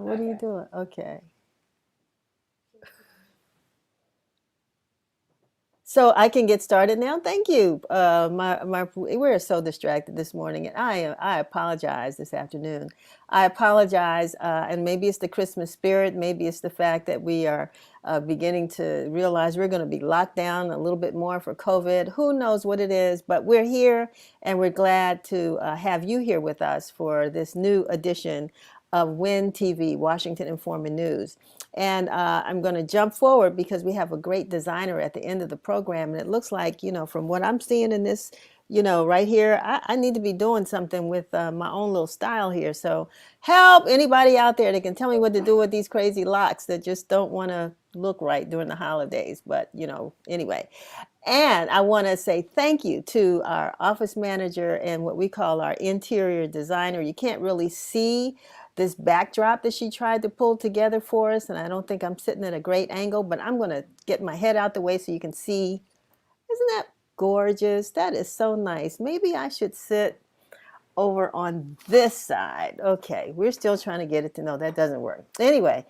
What are you doing? Okay. So I can get started now. Thank you. We're so distracted this morning, and I apologize this afternoon. I apologize, and maybe it's the Christmas spirit. Maybe it's the fact that we are beginning to realize we're going to be locked down a little bit more for COVID. Who knows what it is? But we're here, and we're glad to have you here with us for this new edition of WIN TV, Washington Informer News. And I'm going to jump forward because we have a great designer at the end of the program. And it looks like, from what I'm seeing in this, right here, I need to be doing something with my own little style here. So help anybody out there that can tell me what to do with these crazy locks that just don't want to look right during the holidays. But, anyway. And I want to say thank you to our office manager and what we call our interior designer. You can't really see this backdrop that she tried to pull together for us, and I don't think I'm sitting at a great angle, but I'm going to get my head out the way so you can see. Isn't that gorgeous? That is so nice. Maybe I should sit over on this side. Okay, we're still trying to get it to know that doesn't work. Anyway,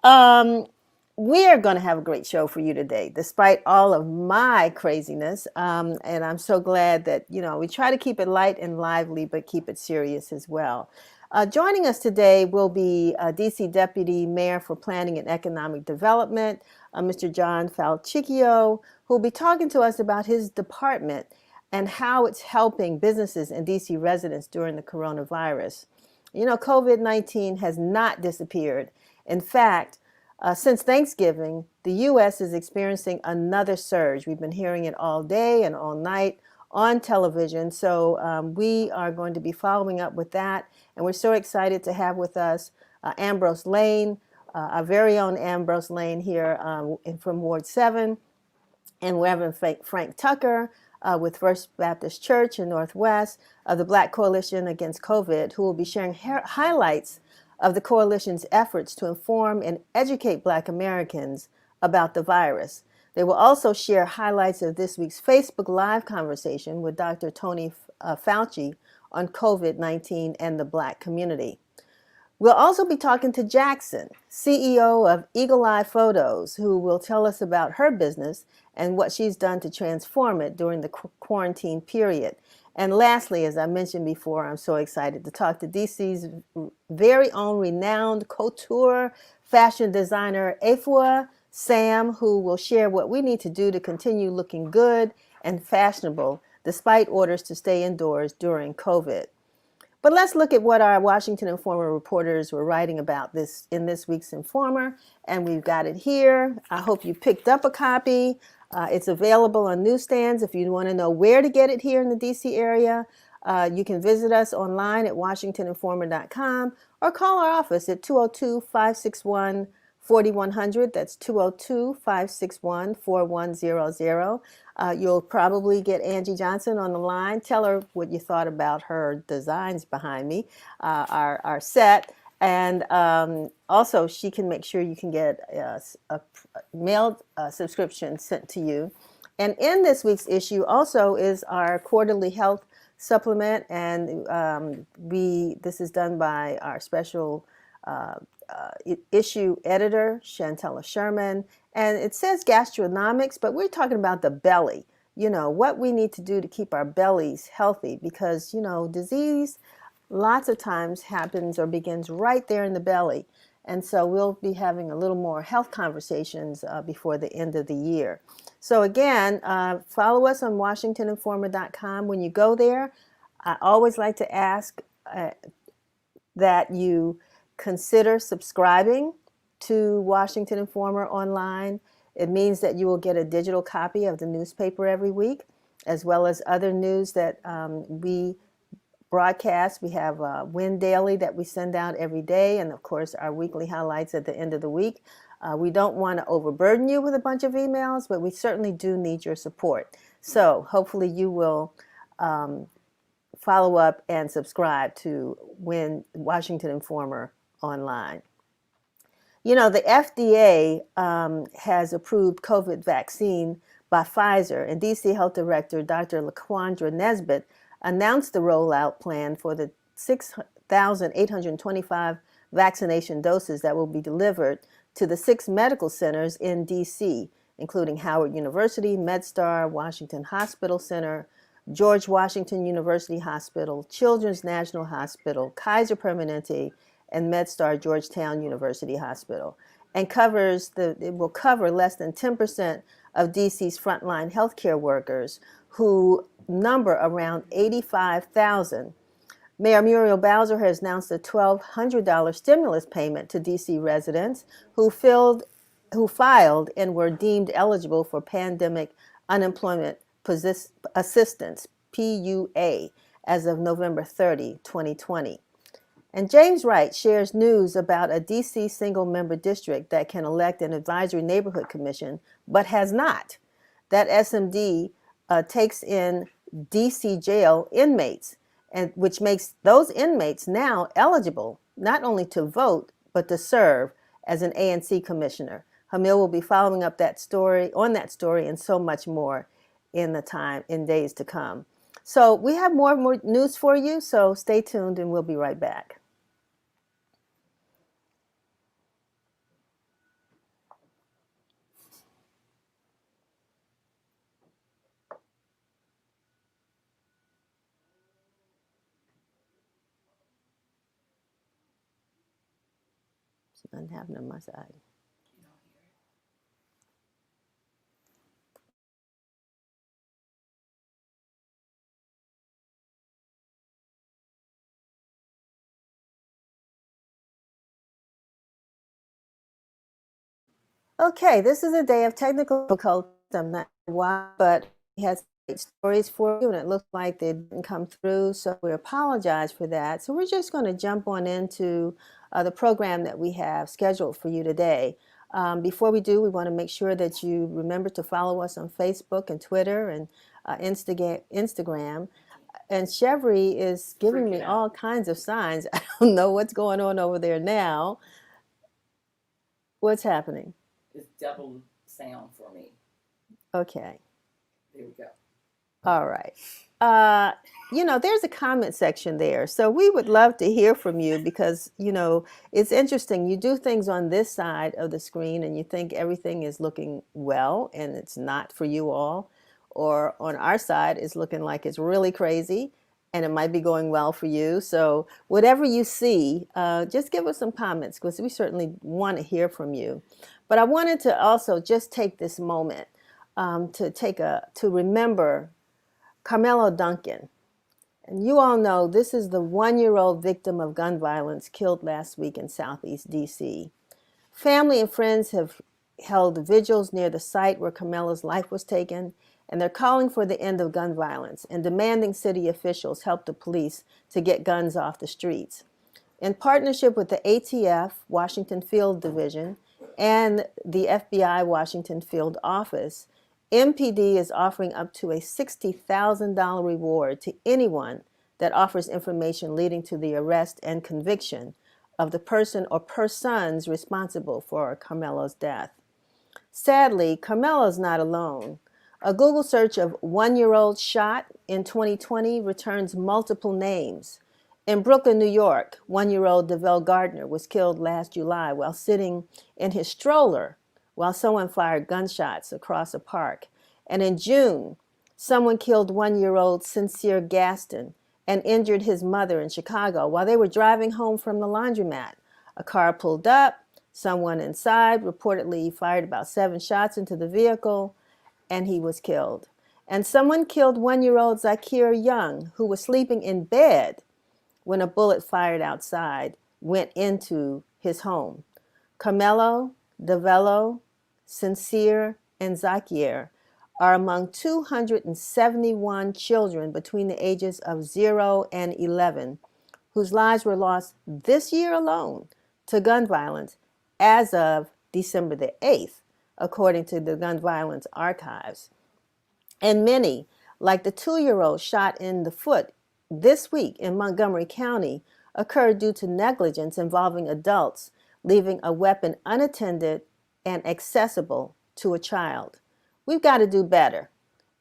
we are going to have a great show for you today, despite all of my craziness. And I'm so glad that, we try to keep it light and lively, but keep it serious as well. Joining us today will be DC Deputy Mayor for Planning and Economic Development, Mr. John Falcicchio, who will be talking to us about his department and how it's helping businesses and DC residents during the coronavirus. COVID-19 has not disappeared. In fact, since Thanksgiving, the U.S. is experiencing another surge. We've been hearing it all day and all night on television. So we are going to be following up with that. And we're so excited to have with us Ambrose Lane, our very own Ambrose Lane here from Ward 7, and Reverend Frank Tucker with First Baptist Church in Northwest of the Black Coalition Against COVID, who will be sharing highlights of the coalition's efforts to inform and educate Black Americans about the virus. They will also share highlights of this week's Facebook Live conversation with Dr. Tony Fauci on COVID-19 and the Black community. We'll also be talking to Jackson, CEO of Eagle Eye Photos, who will tell us about her business and what she's done to transform it during the quarantine period. And lastly, as I mentioned before, I'm so excited to talk to DC's very own renowned couture fashion designer, Afua Sam, who will share what we need to do to continue looking good and fashionable despite orders to stay indoors during COVID. But let's look at what our Washington Informer reporters were writing about this in this week's Informer, and we've got it here. I hope you picked up a copy. It's available on newsstands. If you want to know where to get it here in the DC area, you can visit us online at washingtoninformer.com or call our office at 202-561-4100. That's 202-561-4100. You'll probably get Angie Johnson on the line. Tell her what you thought about her designs behind me, our set. And also, she can make sure you can get a mailed subscription sent to you. And in this week's issue also is our quarterly health supplement. And this is done by our special issue editor, Chantella Sherman. And it says gastronomics, but we're talking about the belly, what we need to do to keep our bellies healthy because, disease lots of times happens or begins right there in the belly. And so we'll be having a little more health conversations before the end of the year. So again, follow us on WashingtonInformer.com. When you go there, I always like to ask that you consider subscribing to Washington Informer online. It means that you will get a digital copy of the newspaper every week, as well as other news that we broadcast. We have WIN Daily that we send out every day, and of course our weekly highlights at the end of the week. We don't want to overburden you with a bunch of emails, but we certainly do need your support. So hopefully you will follow up and subscribe to Washington Informer online. The FDA has approved COVID vaccine by Pfizer, and DC Health Director Dr. LaQuandra Nesbitt announced the rollout plan for the 6,825 vaccination doses that will be delivered to the 6 medical centers in D.C., including Howard University, MedStar, Washington Hospital Center, George Washington University Hospital, Children's National Hospital, Kaiser Permanente, and MedStar Georgetown University Hospital, and it will cover less than 10% of DC's frontline healthcare workers, who number around 85,000. Mayor Muriel Bowser has announced a $1,200 stimulus payment to DC residents who filed and were deemed eligible for pandemic unemployment assistance, PUA, as of November 30, 2020. And James Wright shares news about a DC single-member district that can elect an advisory neighborhood commission, but has not. That SMD takes in DC jail inmates, and which makes those inmates now eligible not only to vote, but to serve as an ANC commissioner. Hamil will be following up on that story and so much more in days to come. So we have more news for you, so stay tuned and we'll be right back. Nothing happening on my side. Okay, this is a day of technical difficulties. I'm not sure why, but we had great stories for you, and it looked like they didn't come through, so we apologize for that. So we're just going to jump on into the program that we have scheduled for you today. Before we do, we want to make sure that you remember to follow us on Facebook and Twitter and Instagram. And Chevry is giving me all kinds of signs. I don't know what's going on over there now. What's happening? It's double sound for me. Okay. There we go. All right. There's a comment section there. So we would love to hear from you because, it's interesting. You do things on this side of the screen and you think everything is looking well and it's not for you all. Or on our side, it's looking like it's really crazy and it might be going well for you. So whatever you see, just give us some comments because we certainly want to hear from you. But I wanted to also just take this moment to remember Carmelo Duncan. And you all know this is the 1-year-old victim of gun violence killed last week in Southeast DC. Family and friends have held vigils near the site where Carmelo's life was taken, and they're calling for the end of gun violence and demanding city officials help the police to get guns off the streets. In partnership with the ATF Washington Field Division and the FBI Washington Field Office, MPD is offering up to a $60,000 reward to anyone that offers information leading to the arrest and conviction of the person or persons responsible for Carmelo's death. Sadly, Carmelo's not alone. A Google search of 1-year-old shot in 2020 returns multiple names. In Brooklyn, New York, 1-year-old DeVell Gardner was killed last July while sitting in his stroller while someone fired gunshots across a park. And in June, someone killed 1-year-old Sincere Gaston and injured his mother in Chicago while they were driving home from the laundromat. A car pulled up, someone inside reportedly fired about 7 shots into the vehicle, and he was killed. And someone killed 1-year-old Zakir Young, who was sleeping in bed when a bullet fired outside went into his home. Carmelo, DeVello, Sincere, and Zakir are among 271 children between the ages of 0 and 11 whose lives were lost this year alone to gun violence as of December the 8th, according to the Gun Violence Archives. And many, like the 2-year-old shot in the foot this week in Montgomery County, occurred due to negligence involving adults leaving a weapon unattended and accessible to a child. We've got to do better.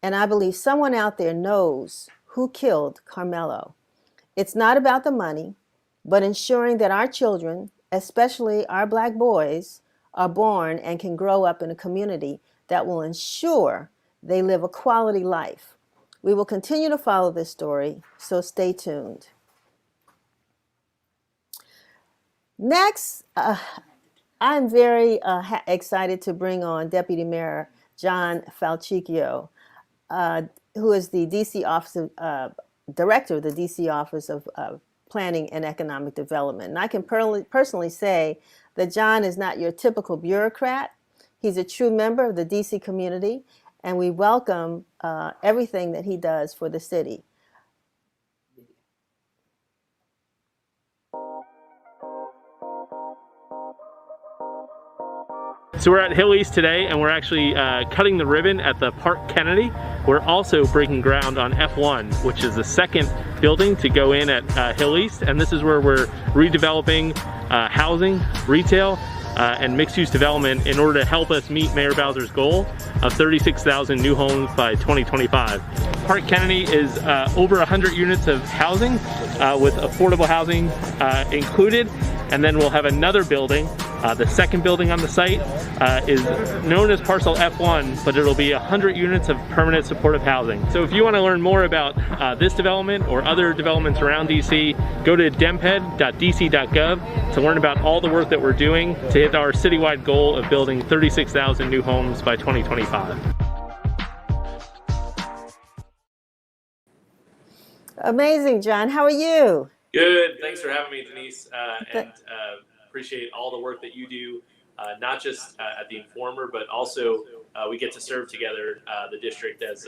And I believe someone out there knows who killed Carmelo. It's not about the money, but ensuring that our children especially our Black boys, are born and can grow up in a community that will ensure they live a quality life. We will continue to follow this story, so stay tuned. Next, I'm very excited to bring on Deputy Mayor John Falcicchio, who is the DC Office of, Director of the DC Office of Planning and Economic Development. And I can personally say that John is not your typical bureaucrat. He's a true member of the DC community, and we welcome everything that he does for the city. So we're at Hill East today, and we're actually cutting the ribbon at the Park Kennedy. We're also breaking ground on F1, which is the second building to go in at Hill East, and this is where we're redeveloping housing, retail, and mixed-use development in order to help us meet Mayor Bowser's goal of 36,000 new homes by 2025. Park Kennedy is over 100 units of housing with affordable housing included, and then we'll have another building. The second building on the site is known as Parcel F1, but it'll be 100 units of permanent supportive housing. So if you want to learn more about this development or other developments around DC, go to demped.dc.gov to learn about all the work that we're doing to hit our citywide goal of building 36,000 new homes by 2025. Amazing, John. How are you? Good. Thanks for having me, Denise. Appreciate all the work that you do, not just at the Informer, but also we get to serve together the district as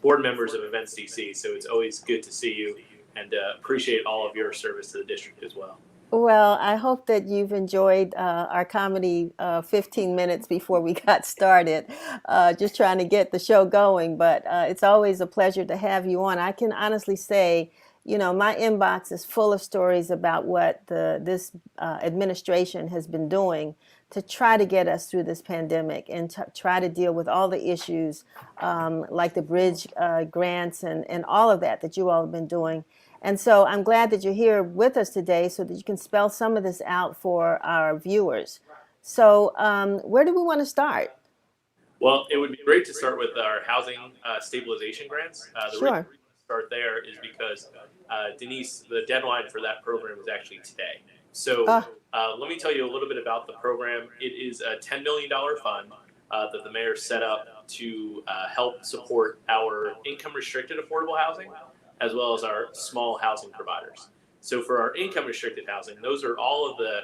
board members of Events DC. So it's always good to see you, and appreciate all of your service to the district as well. Well, I hope that you've enjoyed our comedy 15 minutes before we got started, just trying to get the show going. But it's always a pleasure to have you on. I can honestly say, you know, my inbox is full of stories about what this administration has been doing to try to get us through this pandemic and try to deal with all the issues like the bridge grants and all of that you all have been doing. And so I'm glad that you're here with us today so that you can spell some of this out for our viewers. So where do we want to start? Well, it would be great to start with our housing stabilization grants. Sure. Start there is because Denise, the deadline for that program is actually today. So let me tell you a little bit about the program. It is a $10 million fund that the mayor set up to help support our income restricted affordable housing as well as our small housing providers. So for our income restricted housing, those are all of the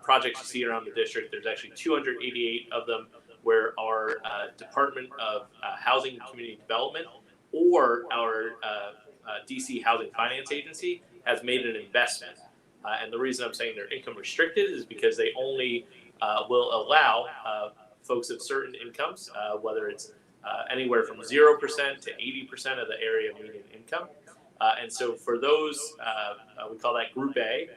projects you see around the district. There's actually 288 of them where our Department of Housing and Community Development or our DC Housing Finance Agency has made an investment. And the reason I'm saying they're income restricted is because they only will allow folks of certain incomes, whether it's anywhere from 0% to 80% of the area median income. And so for those, we call that Group A,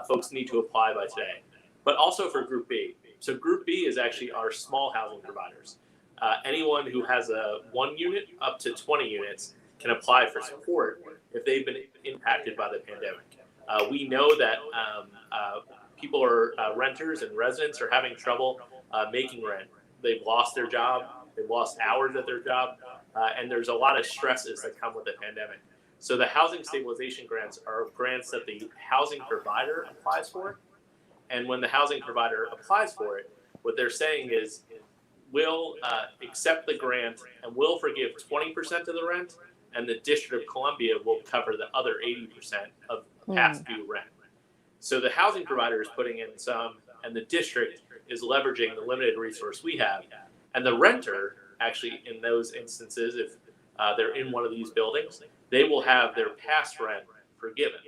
folks need to apply by today. But also for Group B. So Group B is actually our small housing providers. Anyone who has a 1 unit up to 20 units can apply for support if they've been impacted by the pandemic. We know that people are renters and residents are having trouble making rent. They've lost their job, they've lost hours at their job, and there's a lot of stresses that come with the pandemic. So the housing stabilization grants are grants that the housing provider applies for. And when the housing provider applies for it, what they're saying is, we'll accept the grant and we'll forgive 20% of the rent, and the District of Columbia will cover the other 80% of past due rent. So the housing provider is putting in some, and the district is leveraging the limited resource we have. And the renter, actually, in those instances, if they're in one of these buildings, they will have their past rent forgiven.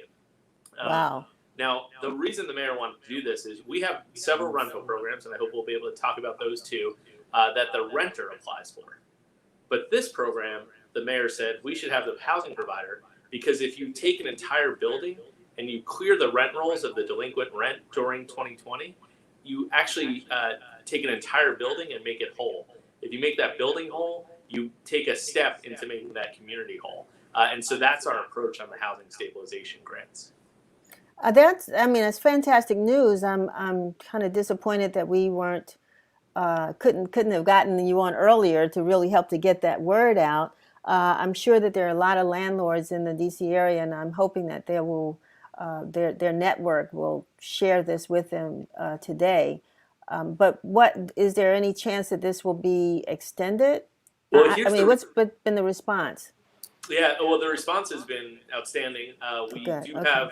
Wow. Now, the reason the mayor wanted to do this is we have several rental programs, and I hope we'll be able to talk about those too, that the renter applies for. But this program, the mayor said, we should have the housing provider, because if you take an entire building and you clear the rent rolls of the delinquent rent during 2020, you actually take an entire building and make it whole. If you make that building whole, you take a step into making that community whole. And so that's our approach on the housing stabilization grants. I mean, it's fantastic news. I'm kind of disappointed that we weren't couldn't have gotten you on earlier to really help to get that word out. I'm sure that there are a lot of landlords in the DC area, and I'm hoping that they will their network will share this with them today. But what is there any chance that this will be extended? Well, I here's mean, the what's been the response? Yeah, well, the response has been outstanding. We Good. do Okay. have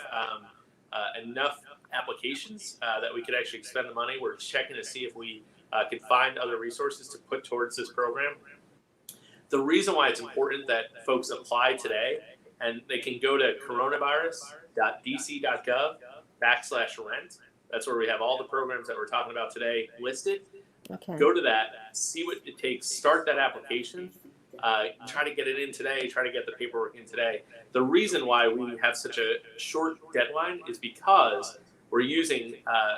enough applications that we could actually spend the money. We're checking to see if we can find other resources to put towards this program. The reason why it's important that folks apply today, and they can go to coronavirus.dc.gov/rent. That's where we have all the programs that we're talking about today listed. Okay. Go to that, see what it takes, start that application. Try to get it in today, try to get the paperwork in today. The reason why we have such a short deadline is because we're using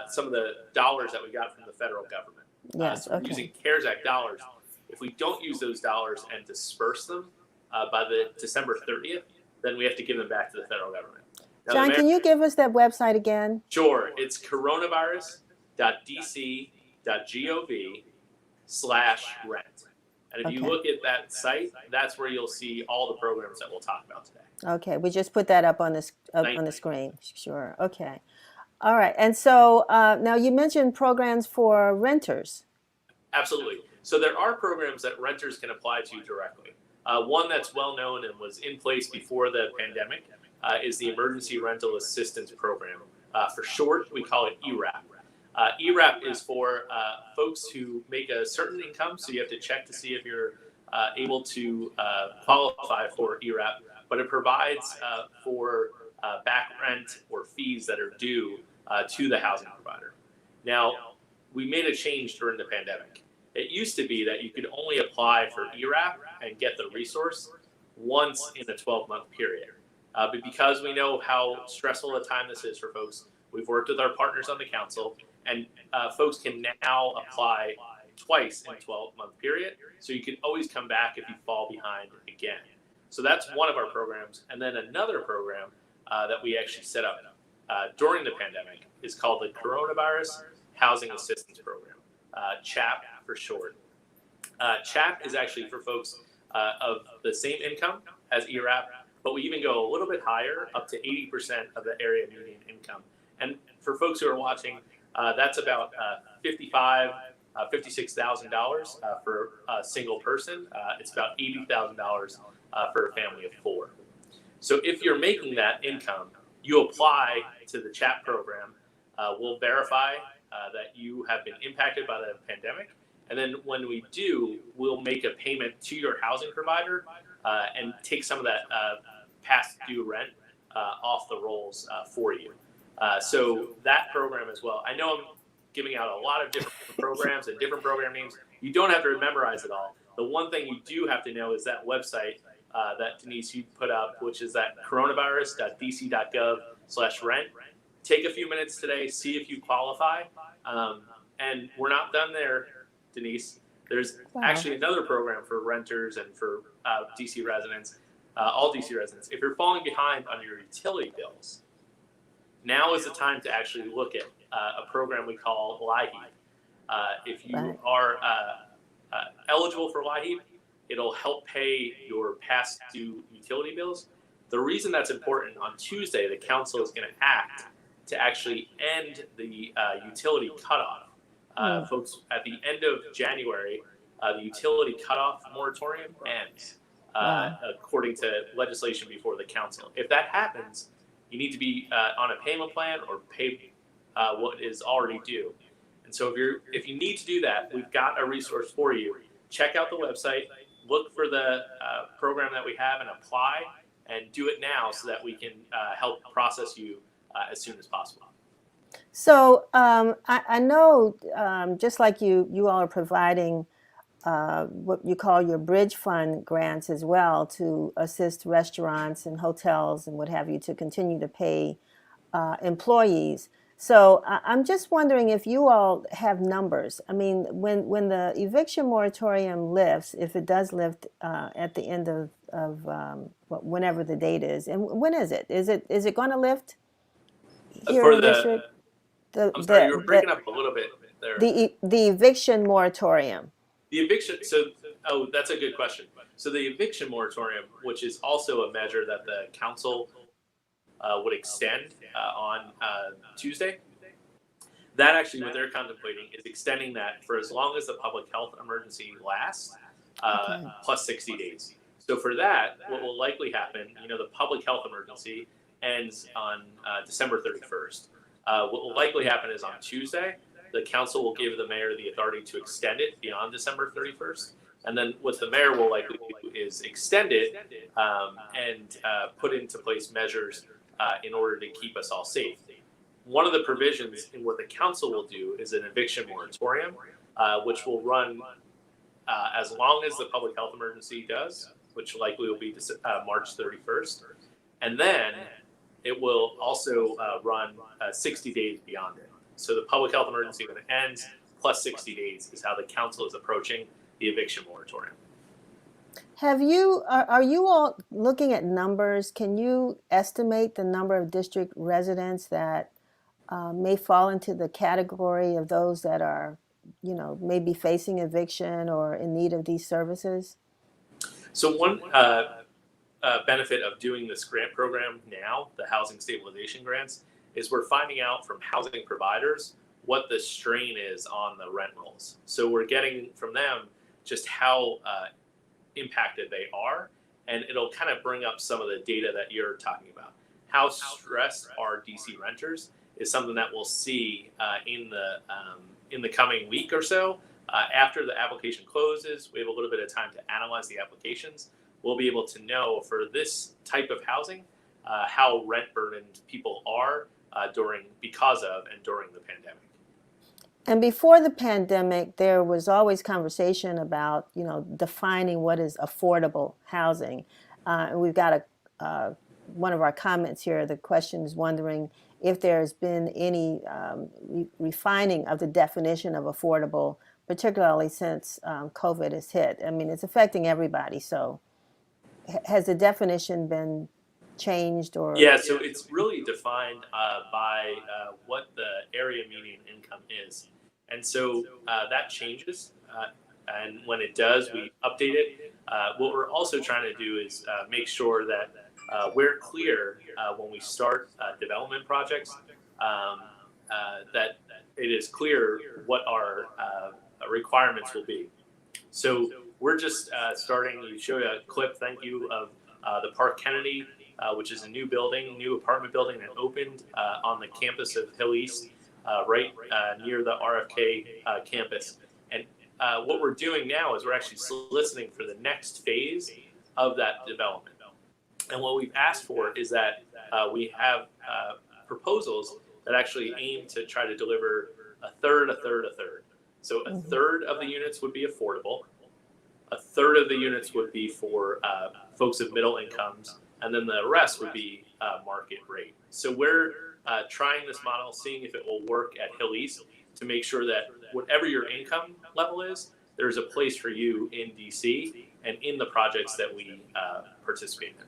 some of the dollars that we got from the federal government. Yes. So we're using CARES Act dollars. If we don't use those dollars and disperse them by the December 30th, then we have to give them back to the federal government. Now, John, can you give us that website again? Sure. It's coronavirus.dc.gov/rent. And if you look at that site, that's where you'll see all the programs that we'll talk about today. Okay, we just put that up on this on the screen. Sure. Okay. All right. And so now you mentioned programs for renters. Absolutely. So there are programs that renters can apply to directly. One that's well known and was in place before the pandemic is the Emergency Rental Assistance Program. For short, we call it ERAP. ERAP is for folks who make a certain income, so you have to check to see if you're able to qualify for ERAP, but it provides for back rent or fees that are due to the housing provider. Now, we made a change during the pandemic. It used to be that you could only apply for ERAP and get the resource once in a 12-month period. But because we know how stressful a time this is for folks, we've worked with our partners on the council, and folks can now apply twice in a 12-month period. So you can always come back if you fall behind again. So that's one of our programs. And then another program that we actually set up during the pandemic is called the Coronavirus Housing Assistance Program, CHAP for short. CHAP is actually for folks of the same income as ERAP, but we even go a little bit higher, up to 80% of the area median income. And for folks who are watching, that's about $56,000 for a single person. It's about $80,000 for a family of four. So if you're making that income, you apply to the CHAP program. We'll verify that you have been impacted by the pandemic. And then when we do, we'll make a payment to your housing provider and take some of that past due rent off the rolls for you. So that program as well. I know I'm giving out a lot of different programs and different program names. You don't have to memorize it all. The one thing you do have to know is that website that Denise, you put up, which is that coronavirus.dc.gov/rent. Take a few minutes today, see if you qualify. And we're not done there, Denise. There's actually another program for renters and for DC residents, all DC residents. If you're falling behind on your utility bills, now is the time to actually look at a program we call LIHEAP. If you are eligible for LIHEAP, it'll help pay your past due utility bills. The reason that's important, on Tuesday, the council is going to act to actually end the utility cutoff. Folks, at the end of January, the utility cutoff moratorium ends, according to legislation before the council. If that happens, you need to be on a payment plan or pay what is already due. And so if you need to do that, we've got a resource for you. Check out the website, look for the program that we have and apply, and do it now so that we can help process you as soon as possible. So I know, just like you all are providing what you call your bridge fund grants as well to assist restaurants and hotels and what have you to continue to pay employees. So I'm just wondering if you all have numbers. I mean, when the eviction moratorium lifts, if it does lift at the end of whenever the date is, and when is it? Is it going to lift here For in the district? I'm sorry, you were breaking up a little bit there. The eviction moratorium. The eviction, that's a good question. So the eviction moratorium, which is also a measure that the council would extend on Tuesday, that actually what they're contemplating is extending that for as long as the public health emergency lasts, plus 60 days. So for that, what will likely happen, the public health emergency ends on December 31st. What will likely happen is on Tuesday, the council will give the mayor the authority to extend it beyond December 31st. And then what the mayor will likely do is extend it and put into place measures in order to keep us all safe. One of the provisions in what the council will do is an eviction moratorium, which will run as long as the public health emergency does, which likely will be March 31st. And then it will also run 60 days beyond it. So the public health emergency, when it ends, plus 60 days is how the council is approaching the eviction moratorium. Are you all looking at numbers? Can you estimate the number of district residents that may fall into the category of those that are, maybe facing eviction or in need of these services? So one benefit of doing this grant program now, the housing stabilization grants, is we're finding out from housing providers what the strain is on the rent rolls. So we're getting from them just how impacted they are, and it'll kind of bring up some of the data that you're talking about. How stressed are DC renters is something that we'll see in the coming week or so. After the application closes, we have a little bit of time to analyze the applications. We'll be able to know for this type of housing how rent burdened people are because of and during the pandemic. And before the pandemic, there was always conversation about, defining what is affordable housing. And we've got one of our comments here. The question is wondering if there's been any refining of the definition of affordable, particularly since COVID has hit. I mean, it's affecting everybody. So has the definition been changed or? Yeah, so it's really defined by what the area median income is. And so that changes. And when it does, we update it. What we're also trying to do is make sure that we're clear when we start development projects, that it is clear what our requirements will be. So we're just starting to show you a clip, thank you, of the Park Kennedy, which is a new apartment building that opened on the campus of Hill East, right near the RFK campus. And what we're doing now is we're actually soliciting for the next phase of that development. And what we've asked for is that we have proposals that actually aim to try to deliver a third. So a third of the units would be affordable, a third of the units would be for folks of middle incomes, and then the rest would be market rate. So we're trying this model, seeing if it will work at Hill East to make sure that whatever your income level is, there's a place for you in DC and in the projects that we participate in.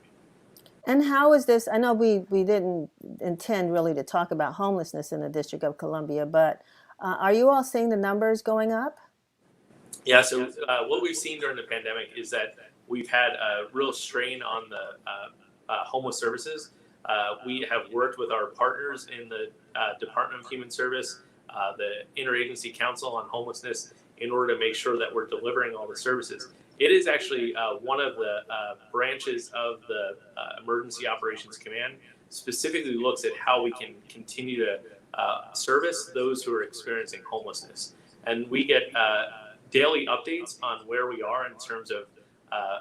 And how is this? I know we didn't intend really to talk about homelessness in the District of Columbia, but are you all seeing the numbers going up? Yeah, so what we've seen during the pandemic is that we've had a real strain on the homeless services. We have worked with our partners in the Department of Human Service, the Interagency Council on Homelessness, in order to make sure that we're delivering all the services. It is actually one of the branches of the Emergency Operations Command specifically looks at how we can continue to service those who are experiencing homelessness. And we get daily updates on where we are in terms of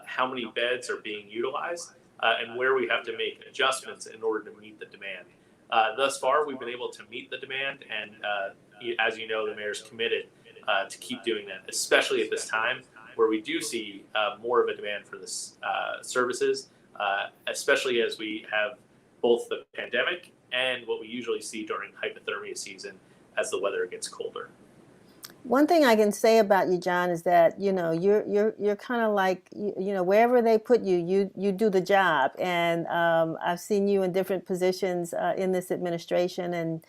how many beds are being utilized and where we have to make adjustments in order to meet the demand. Thus far, we've been able to meet the demand, and as you know, the mayor's committed to keep doing that, especially at this time where we do see more of a demand for this services, especially as we have both the pandemic and what we usually see during hypothermia season as the weather gets colder. One thing I can say about you, John, is that you're kind of like wherever they put you, you do the job. And I've seen you in different positions in this administration, and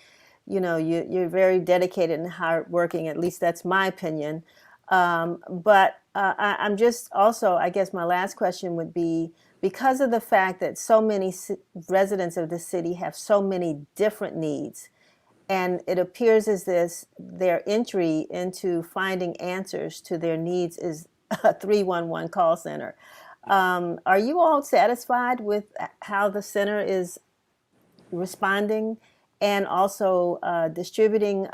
you're very dedicated and hardworking. At least that's my opinion. But I'm just also, I guess my last question would be, because of the fact that so many residents of the city have so many different needs, and it appears as this their entry into finding answers to their needs is a 311 call center. Are you all satisfied with how the center is responding and also distributing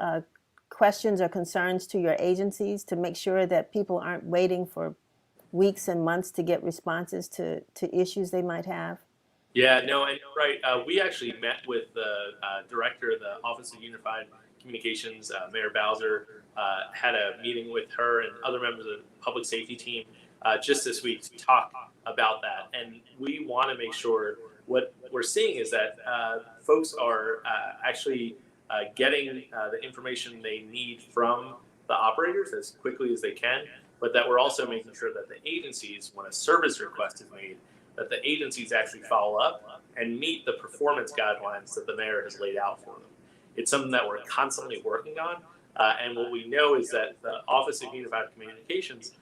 questions or concerns to your agencies to make sure that people aren't waiting for weeks and months to get responses to issues they might have? Yeah, no, and right. We actually met with the director of the Office of Unified Communications, Mayor Bowser. Had a meeting with her and other members of the public safety team just this week to talk about that. And we want to make sure what we're seeing is that folks are actually getting the information they need from the operators as quickly as they can, but that we're also making sure that the agencies, when a service request is made, that the agencies actually follow up and meet the performance guidelines that the mayor has laid out for them. It's something that we're constantly working on. And what we know is that the Office of Unified Communications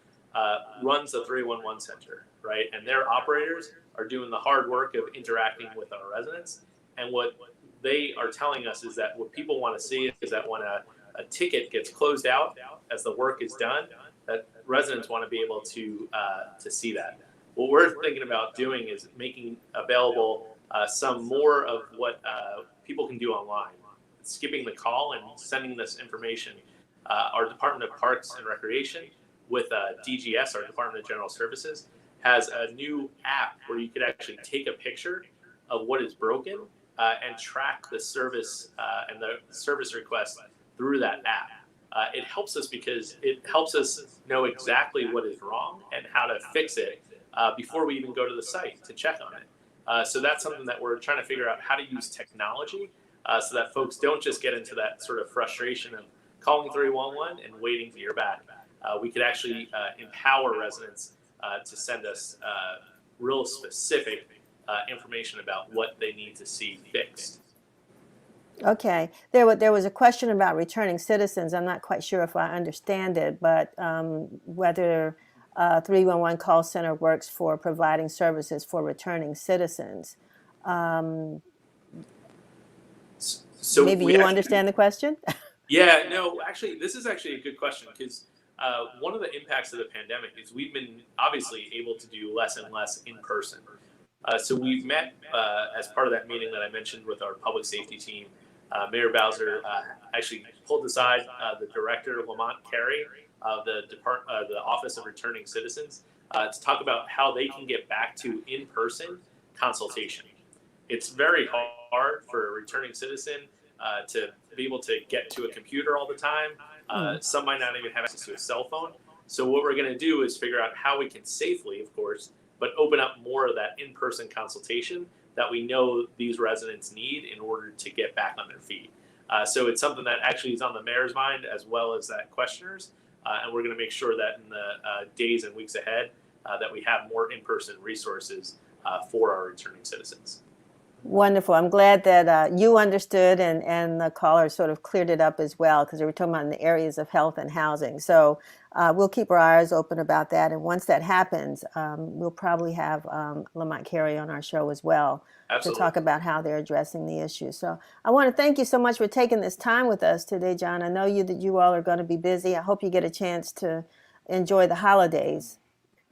runs the 311 center, right? And their operators are doing the hard work of interacting with our residents. And what they are telling us is that what people want to see is that when a ticket gets closed out as the work is done, that residents want to be able to see that. What we're thinking about doing is making available some more of what people can do online, skipping the call and sending this information. Our Department of Parks and Recreation with DGS, our Department of General Services, has a new app where you could actually take a picture of what is broken and track the service and the service request through that app. It helps us because it helps us know exactly what is wrong and how to fix it before we even go to the site to check on it. So that's something that we're trying to figure out how to use technology so that folks don't just get into that sort of frustration of calling 311 and waiting to hear back. We could actually empower residents to send us real specific information about what they need to see fixed. Okay. There was a question about returning citizens. I'm not quite sure if I understand it, but whether 311 call center works for providing services for returning citizens. So maybe you understand the question? Yeah, no, actually, this is actually a good question because one of the impacts of the pandemic is we've been obviously able to do less and less in person. So we've met as part of that meeting that I mentioned with our public safety team. Mayor Bowser actually pulled aside the director, Lamont Carey, of the Office of Returning Citizens, to talk about how they can get back to in-person consultation. It's very hard for a returning citizen to be able to get to a computer all the time. Some might not even have access to a cell phone. So what we're going to do is figure out how we can safely, of course, but open up more of that in-person consultation that we know these residents need in order to get back on their feet. So it's something that actually is on the mayor's mind as well as that questioners. And we're going to make sure that in the days and weeks ahead that we have more in-person resources for our returning citizens. Wonderful. I'm glad that you understood and the caller sort of cleared it up as well, because we were talking about in the areas of health and housing. So we'll keep our eyes open about that. And once that happens, we'll probably have Lamont Carey on our show as well. Absolutely. To talk about how they're addressing the issue. So I want to thank you so much for taking this time with us today, John. I know that you all are going to be busy. I hope you get a chance to enjoy the holidays.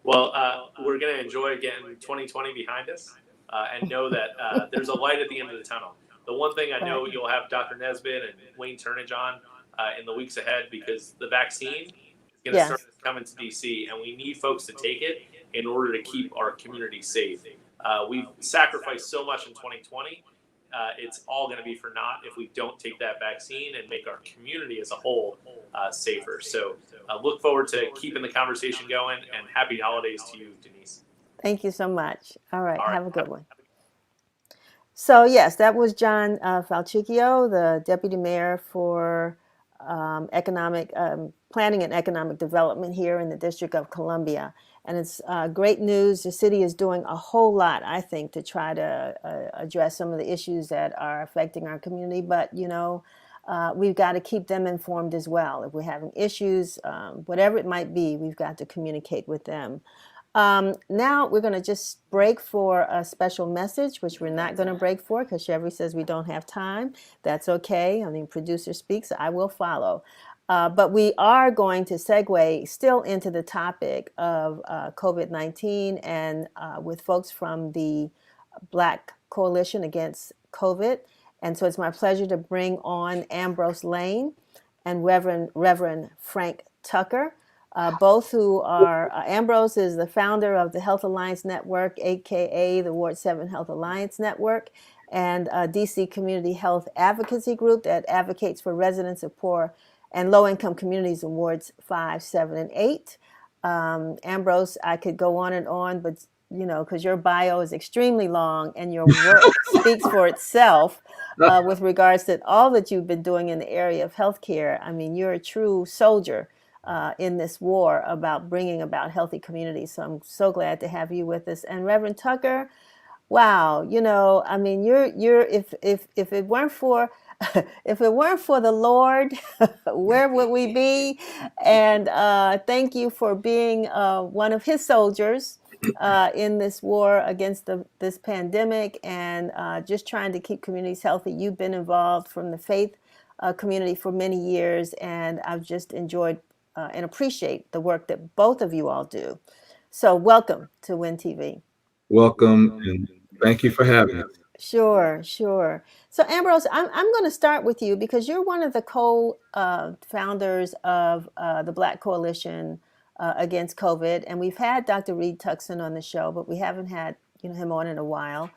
Well, we're going to enjoy getting 2020 behind us. And know that there's a light at the end of the tunnel. The one thing I know you'll have Dr. Nesbitt and Wayne Turnage on in the weeks ahead, because the vaccine is going to start coming to DC, and we need folks to take it in order to keep our community safe. We've sacrificed so much in 2020. It's all going to be for naught if we don't take that vaccine and make our community as a whole safer. So look forward to keeping the conversation going, and happy holidays to you, Denise. Thank you so much. All right. Have a good one. So, yes, that was John Falcicchio, the Deputy Mayor for planning and economic development here in the District of Columbia. And it's great news. The city is doing a whole lot, I think, to try to address some of the issues that are affecting our community. But, we've got to keep them informed as well. If we're having issues, whatever it might be, we've got to communicate with them. Now we're going to just break for a special message, which we're not going to break for because Chevy says we don't have time. That's okay. I mean, producer speaks, I will follow. But we are going to segue still into the topic of COVID-19 and with folks from the Black Coalition Against COVID. And so it's my pleasure to bring on Ambrose Lane and Reverend Frank Tucker. Both who are, Ambrose is the founder of the Health Alliance Network, aka the Ward 7 Health Alliance Network, and DC Community Health Advocacy Group that advocates for residents of poor and low-income communities in Wards 5, 7, and 8. Ambrose, I could go on, but because your bio is extremely long and your work speaks for itself with regards to all that you've been doing in the area of healthcare. I mean, you're a true soldier in this war about bringing about healthy communities. So I'm so glad to have you with us. And Reverend Tucker, wow, I mean, you're if it weren't for if it weren't for the Lord, where would we be? And thank you for being one of his soldiers in this war against this pandemic and just trying to keep communities healthy. You've been involved from the faith community for many years, and I've just enjoyed and appreciate the work that both of you all do. So welcome to WIN TV. Welcome, and thank you for having us. Sure. So Ambrose, I'm going to start with you because you're one of the co-founders of the Black Coalition Against COVID, and we've had Dr. Reed Tuckson on the show, but we haven't had him on in a while.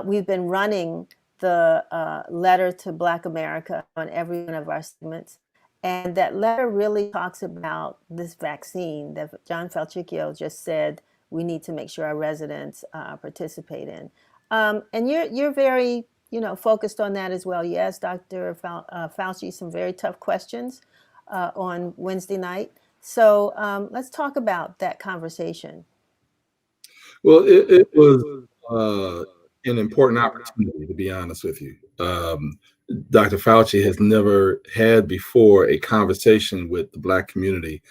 We've been running the letter to Black America on every one of our segments. And that letter really talks about this vaccine that John Falcicchio just said we need to make sure our residents participate in. And you're very, focused on that as well. You asked Dr. Fauci some very tough questions on Wednesday night. So let's talk about that conversation. Well, it was an important opportunity, to be honest with you. Dr. Fauci has never had before a conversation with the Black community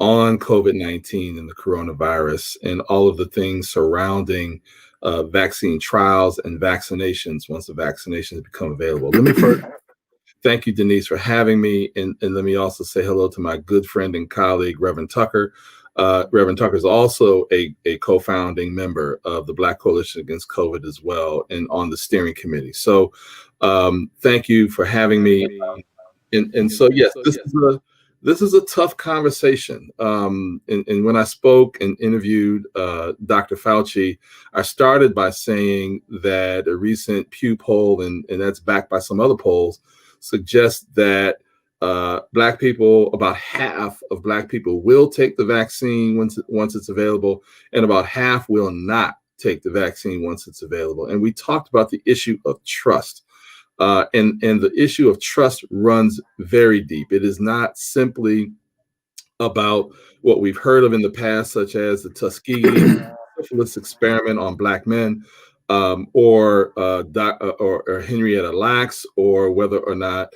on COVID-19 and the coronavirus and all of the things surrounding vaccine trials and vaccinations once the vaccinations become available. Let me first thank you, Denise, for having me. And let me also say hello to my good friend and colleague, Reverend Tucker. Reverend Tucker is also a co-founding member of the Black Coalition Against COVID as well, and on the steering committee. So thank you for having me. And so, yes, this is a tough conversation. And when I spoke and interviewed Dr. Fauci, I started by saying that a recent Pew poll, and that's backed by some other polls, suggests that Black people, about half of Black people will take the vaccine once it's available, and about half will not take the vaccine once it's available. And we talked about the issue of trust. And the issue of trust runs very deep. It is not simply about what we've heard of in the past, such as the Tuskegee syphilis experiment on Black men, or Henrietta Lacks, or whether or not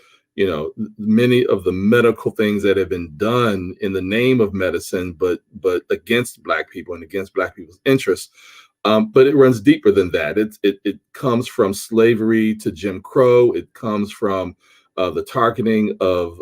many of the medical things that have been done in the name of medicine, but against Black people and against Black people's interests. But it runs deeper than that. It comes from slavery to Jim Crow. It comes from the targeting of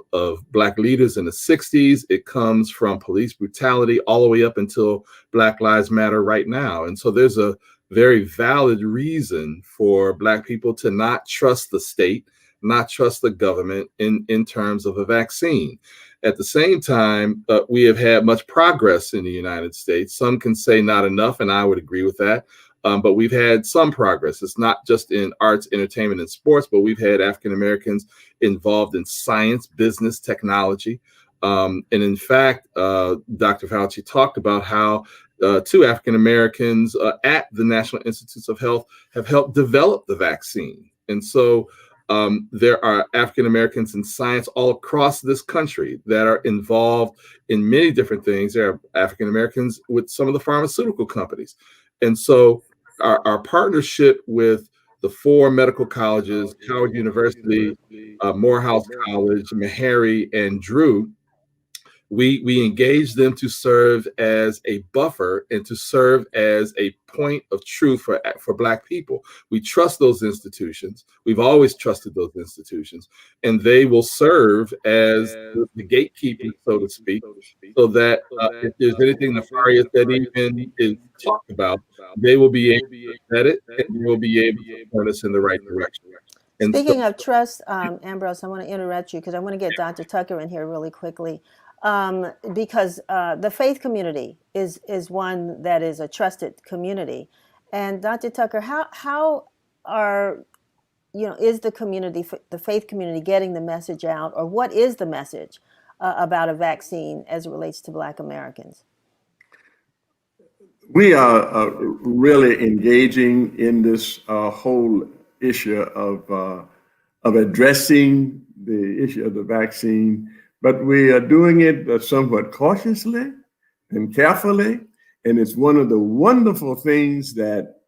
Black leaders in the 60s. It comes from police brutality all the way up until Black Lives Matter right now. And so there's a very valid reason for Black people to not trust the state, not trust the government in terms of a vaccine. At the same time, we have had much progress in the United States. Some can say not enough, and I would agree with that. But we've had some progress. It's not just in arts, entertainment, and sports, but we've had African Americans involved in science, business, technology. And in fact, Dr. Fauci talked about how 2 African Americans at the National Institutes of Health have helped develop the vaccine. And so There are African Americans in science all across this country that are involved in many different things. There are African Americans with some of the pharmaceutical companies. And so our partnership with the 4 medical colleges, Howard University, Morehouse College, Meharry, and Drew, we engage them to serve as a buffer and to serve as a point of truth for Black people. We trust those institutions. We've always trusted those institutions, and they will serve as the gatekeepers, so to speak, so that if there's anything nefarious that even is talked about, they will be able to vet it and they will be able to point us in the right direction. And Speaking of trust, Ambrose, I want to interrupt you because I want to get Dr. Tucker in here really quickly. Because the faith community is one that is a trusted community. And Dr. Tucker, how are, is the community, the faith community, getting the message out, or what is the message about a vaccine as it relates to Black Americans? We are really engaging in this whole issue of addressing the issue of the vaccine. But we are doing it somewhat cautiously and carefully. And it's one of the wonderful things that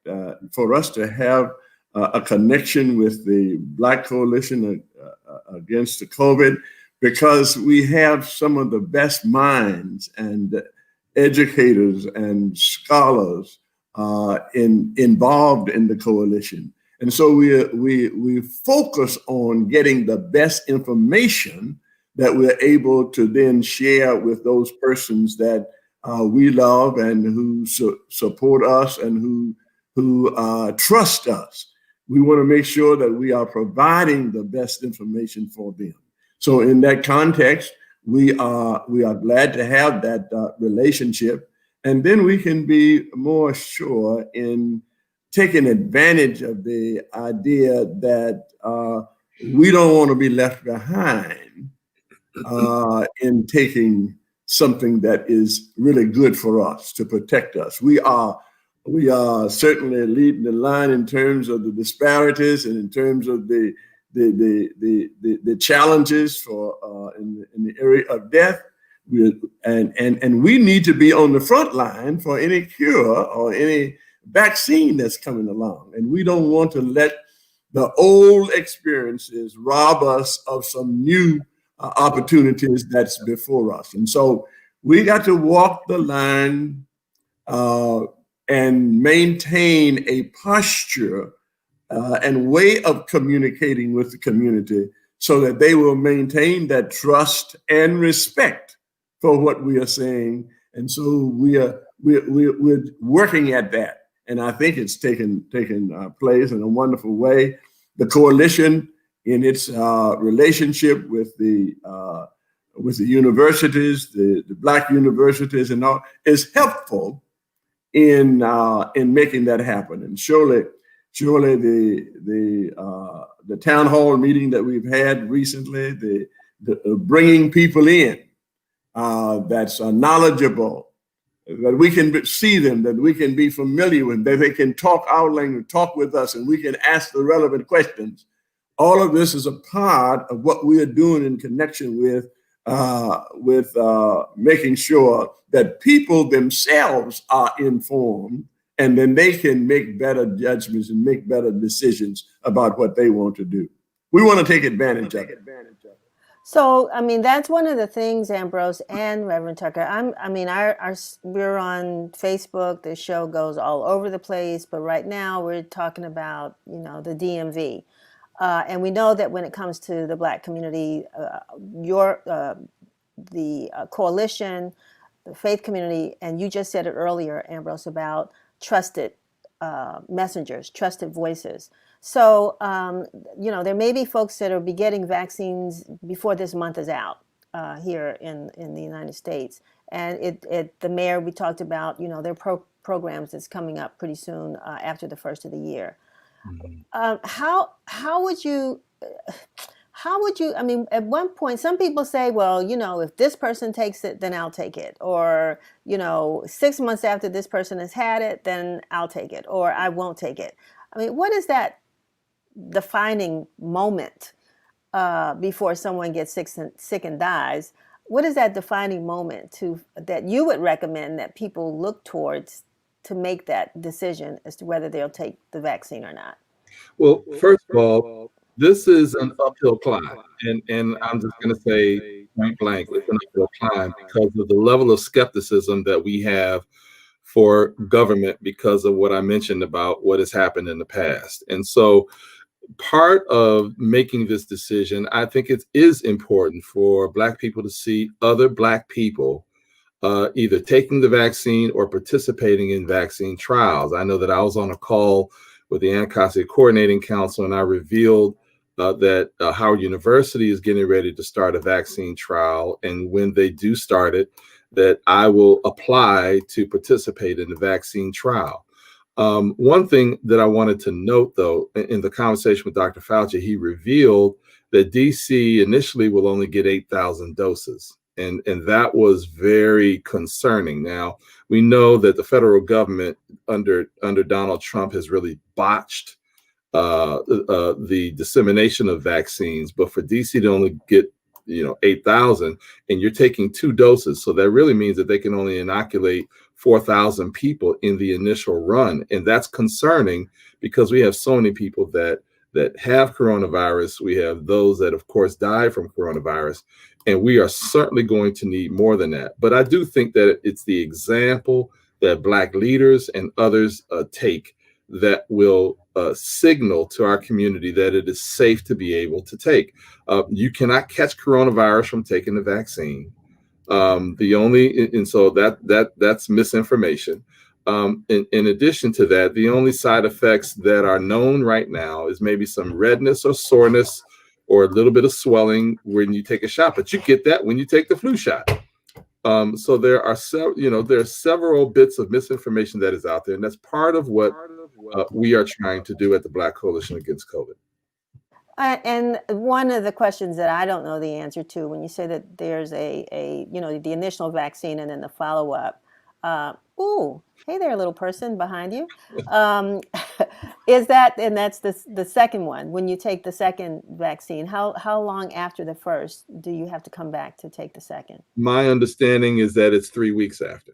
for us to have a connection with the Black Coalition against the COVID, because we have some of the best minds and educators and scholars involved in the coalition. And so we focus on getting the best information that we're able to then share with those persons that we love and who support us and who trust us. We want to make sure that we are providing the best information for them. So in that context, we are glad to have that relationship, and then we can be more sure in taking advantage of the idea that we don't want to be left behind in taking something that is really good for us to protect us. We are certainly leading the line in terms of the disparities and in terms of the challenges for in the area of death. And we need to be on the front line for any cure or any vaccine that's coming along. And we don't want to let the old experiences rob us of some new opportunities that's before us. And so we got to walk the line and maintain a posture and way of communicating with the community so that they will maintain that trust and respect for what we are saying. And so we're working at that. And I think it's taken place in a wonderful way. The coalition, in its relationship with the universities, the Black universities, and all, is helpful in making that happen. And surely the town hall meeting that we've had recently, the bringing people in that's knowledgeable, that we can see them, that we can be familiar with, that they can talk our language, talk with us, and we can ask the relevant questions. All of this is a part of what we are doing in connection with making sure that people themselves are informed, and then they can make better judgments and make better decisions about what they want to do. We want to take advantage of it. So, I mean, that's one of the things, Ambrose and Reverend Tucker. We're on Facebook. The show goes all over the place, but right now we're talking about, the DMV. And we know that when it comes to the Black community, the coalition, the faith community, and you just said it earlier, Ambrose, about trusted messengers, trusted voices. So, there may be folks that will be getting vaccines before this month is out here in the United States. And the mayor, we talked about, their programs that's coming up pretty soon after the first of the year. How would you, I mean, at one point, some people say, well, if this person takes it, then I'll take it. Or, 6 months after this person has had it, then I'll take it, or I won't take it. I mean, what is that defining moment before someone gets sick and dies. What is that defining moment that you would recommend that people look towards to make that decision as to whether they'll take the vaccine or not? Well, first of all, this is an uphill climb. And I'm just going to say point blank, it's an uphill climb because of the level of skepticism that we have for government because of what I mentioned about what has happened in the past. And so part of making this decision, I think it is important for Black people to see other Black people either taking the vaccine or participating in vaccine trials. I know that I was on a call with the Anacostia Coordinating Council, and I revealed that Howard University is getting ready to start a vaccine trial. And when they do start it, that I will apply to participate in the vaccine trial. One thing that I wanted to note, though, in the conversation with Dr. Fauci, he revealed that DC initially will only get 8,000 doses. And that was very concerning. Now, we know that the federal government under Donald Trump has really botched the dissemination of vaccines. But for DC to only get 8,000, and you're taking 2 doses, so that really means that they can only inoculate 4,000 people in the initial run, and that's concerning because we have so many people that have coronavirus. We have those that, of course, die from coronavirus. And we are certainly going to need more than that. But I do think that it's the example that Black leaders and others take that will signal to our community that it is safe to be able to take. You cannot catch coronavirus from taking the vaccine. So that's misinformation. In addition to that, the only side effects that are known right now is maybe some redness or soreness or a little bit of swelling when you take a shot, but you get that when you take the flu shot. So there are several bits of misinformation that is out there, and that's part of what we are trying to do at the Black Coalition Against COVID. And one of the questions that I don't know the answer to, when you say that there's the initial vaccine and then the follow-up, hey there, little person behind you, is that, and that's the second one, when you take the second vaccine, how long after the first do you have to come back to take the second? My understanding is that it's 3 weeks after.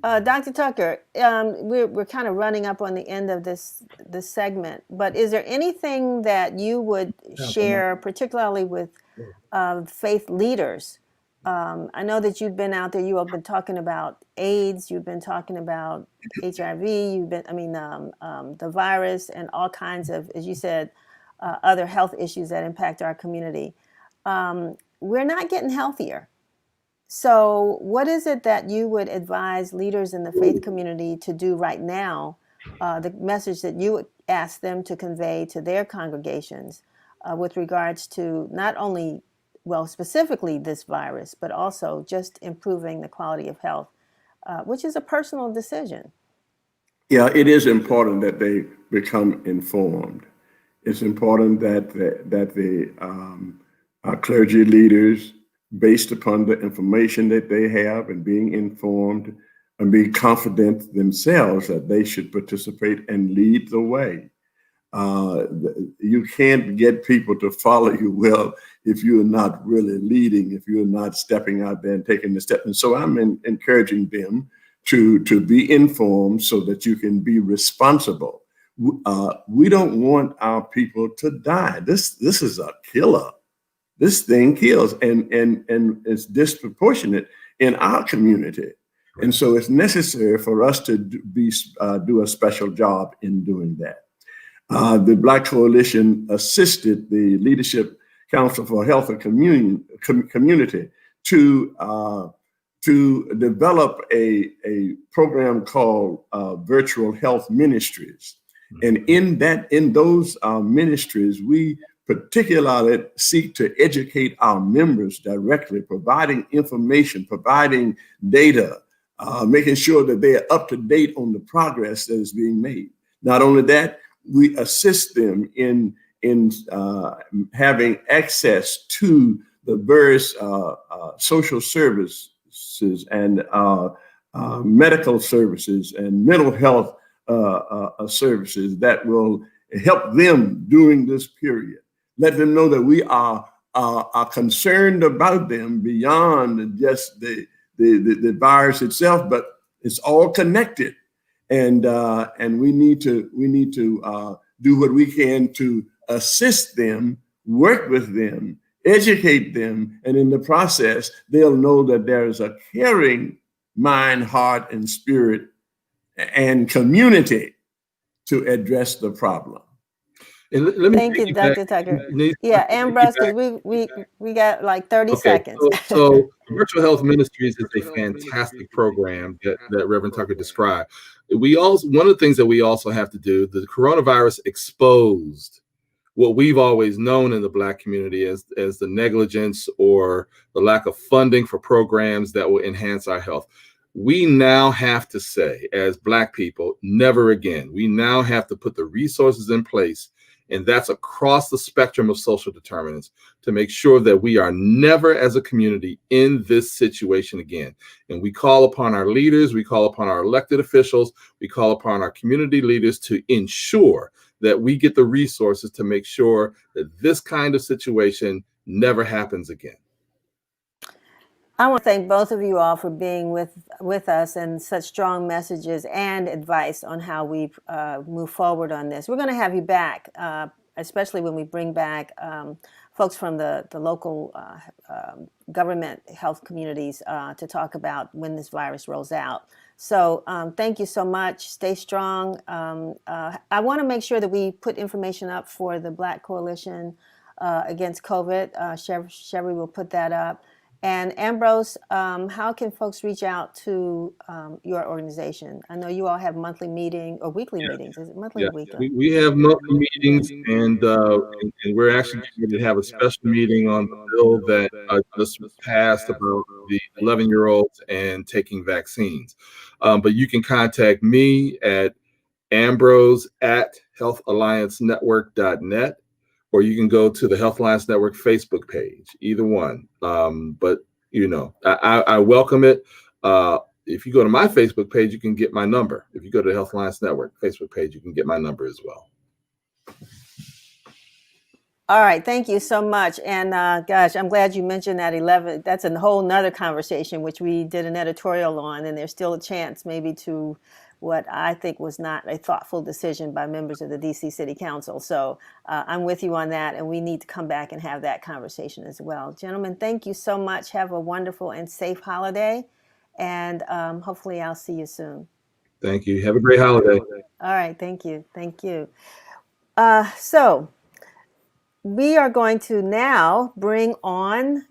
Dr. Tucker, we're kind of running up on the end of this segment, but is there anything that you would share, particularly with faith leaders? I know that you've been out there. You have been talking about AIDS. You've been talking about HIV. The virus and all kinds of, as you said, other health issues that impact our community. We're not getting healthier. So what is it that you would advise leaders in the faith community to do right now, the message that you would ask them to convey to their congregations with regards to not only, specifically this virus, but also just improving the quality of health, which is a personal decision? Yeah, it is important that they become informed. It's important that the clergy leaders, based upon the information that they have and being informed and be confident themselves that they should participate and lead the way. You can't get people to follow you well if you're not really leading, if you're not stepping out there and taking the step. And so I'm encouraging them to be informed so that you can be responsible. We don't want our people to die. This is a killer. This thing kills, and it's disproportionate in our community. And so it's necessary for us to do a special job in doing that. The Black Coalition assisted the Leadership Council for Health and Community to develop a program called Virtual Health Ministries. And in those ministries, we particularly seek to educate our members directly, providing information, providing data, making sure that they are up to date on the progress that is being made. Not only that, we assist them in having access to the various social services and medical services and mental health services that will help them during this period. Let them know that we are concerned about them beyond just the virus itself, but it's all connected, and we need to do what we can to assist them, work with them, educate them, and in the process, they'll know that there is a caring mind, heart, and spirit and community to address the problem. And let me Thank you, Dr. Tucker. Yeah, Ambrose, because we got like 30 seconds. So Virtual Health Ministries is a fantastic program that Reverend Tucker described. One of the things that we also have to do, the coronavirus exposed what we've always known in the Black community as the negligence or the lack of funding for programs that will enhance our health. We now have to say, as Black people, never again. We now have to put the resources in place, and that's across the spectrum of social determinants, to make sure that we are never as a community in this situation again. And we call upon our leaders, we call upon our elected officials, we call upon our community leaders to ensure that we get the resources to make sure that this kind of situation never happens again. I want to thank both of you all for being with us and such strong messages and advice on how we move forward on this. We're going to have you back, especially when we bring back folks from the local government health communities to talk about when this virus rolls out. So thank you so much. Stay strong. I want to make sure that we put information up for the Black Coalition Against COVID. Sherry will put that up. And Ambrose, how can folks reach out to your organization? I know you all have monthly meeting or weekly meetings. Is it monthly or weekly? We have monthly meetings, and we're actually going to have a special meeting on the bill that just passed about the 11-year-olds and taking vaccines. But you can contact me at ambrose@healthalliancenetwork.net. Or you can go to the Health Alliance Network Facebook page, either one. But, I welcome it. If you go to my Facebook page, you can get my number. If you go to the Health Alliance Network Facebook page, you can get my number as well. All right. Thank you so much. And gosh, I'm glad you mentioned that 11. That's a whole nother conversation, which we did an editorial on. And there's still a chance maybe to what I think was not a thoughtful decision by members of the DC City Council. So I'm with you on that, and we need to come back and have that conversation as well. Gentlemen, thank you so much. Have a wonderful and safe holiday, and hopefully I'll see you soon. Thank you. Have a great holiday. All right, thank you. Thank you. So we are going to now bring on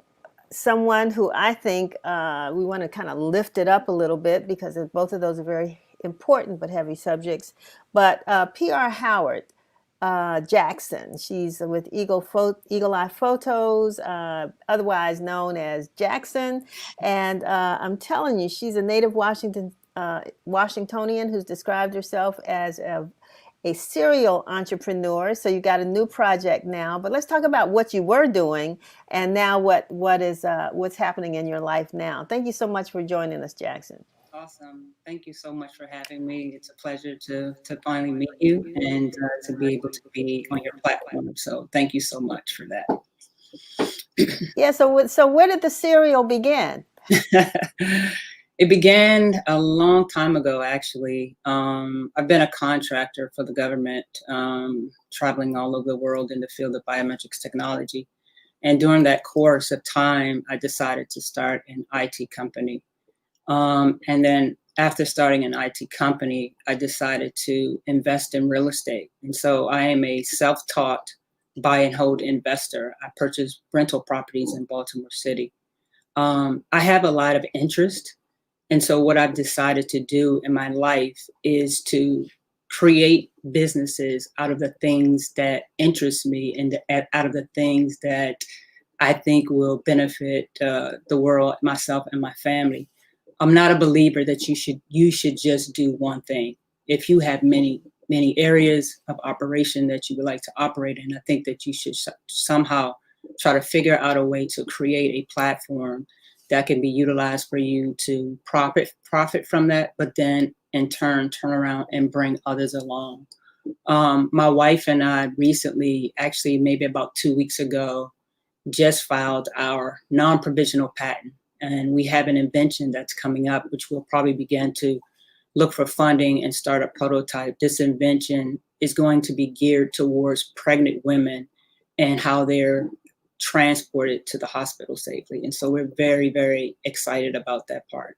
someone who I think we want to kind of lift it up a little bit, because both of those are very important but heavy subjects. But P.R. Howard Jackson, she's with Eagle Eye Photos, otherwise known as Jackson. And I'm telling you, she's a native Washingtonian who's described herself as a serial entrepreneur. So you got a new project now, but let's talk about what you were doing and now what's happening in your life now. Thank you so much for joining us, Jackson. Awesome. Thank you so much for having me. It's a pleasure to finally meet you and to be able to be on your platform. So thank you so much for that. Yeah. So where did the serial begin? It began a long time ago, actually. I've been a contractor for the government, traveling all over the world in the field of biometrics technology. And during that course of time, I decided to start an IT company. And then after starting an IT company, I decided to invest in real estate. And so I am a self-taught buy and hold investor. I purchase rental properties in Baltimore City. I have a lot of interest. And so what I've decided to do in my life is to create businesses out of the things that interest me and out of the things that I think will benefit the world, myself, and my family. I'm not a believer that you should just do one thing. If you have many areas of operation that you would like to operate in, I think that you should somehow try to figure out a way to create a platform that can be utilized for you to profit from that, but then in turn turn around and bring others along. My wife and I recently, actually maybe about 2 weeks ago, just filed our non-provisional patent, and we have an invention that's coming up, which we'll probably begin to look for funding and start a prototype. This invention is going to be geared towards pregnant women and how they're transported to the hospital safely. And so we're very, very excited about that part.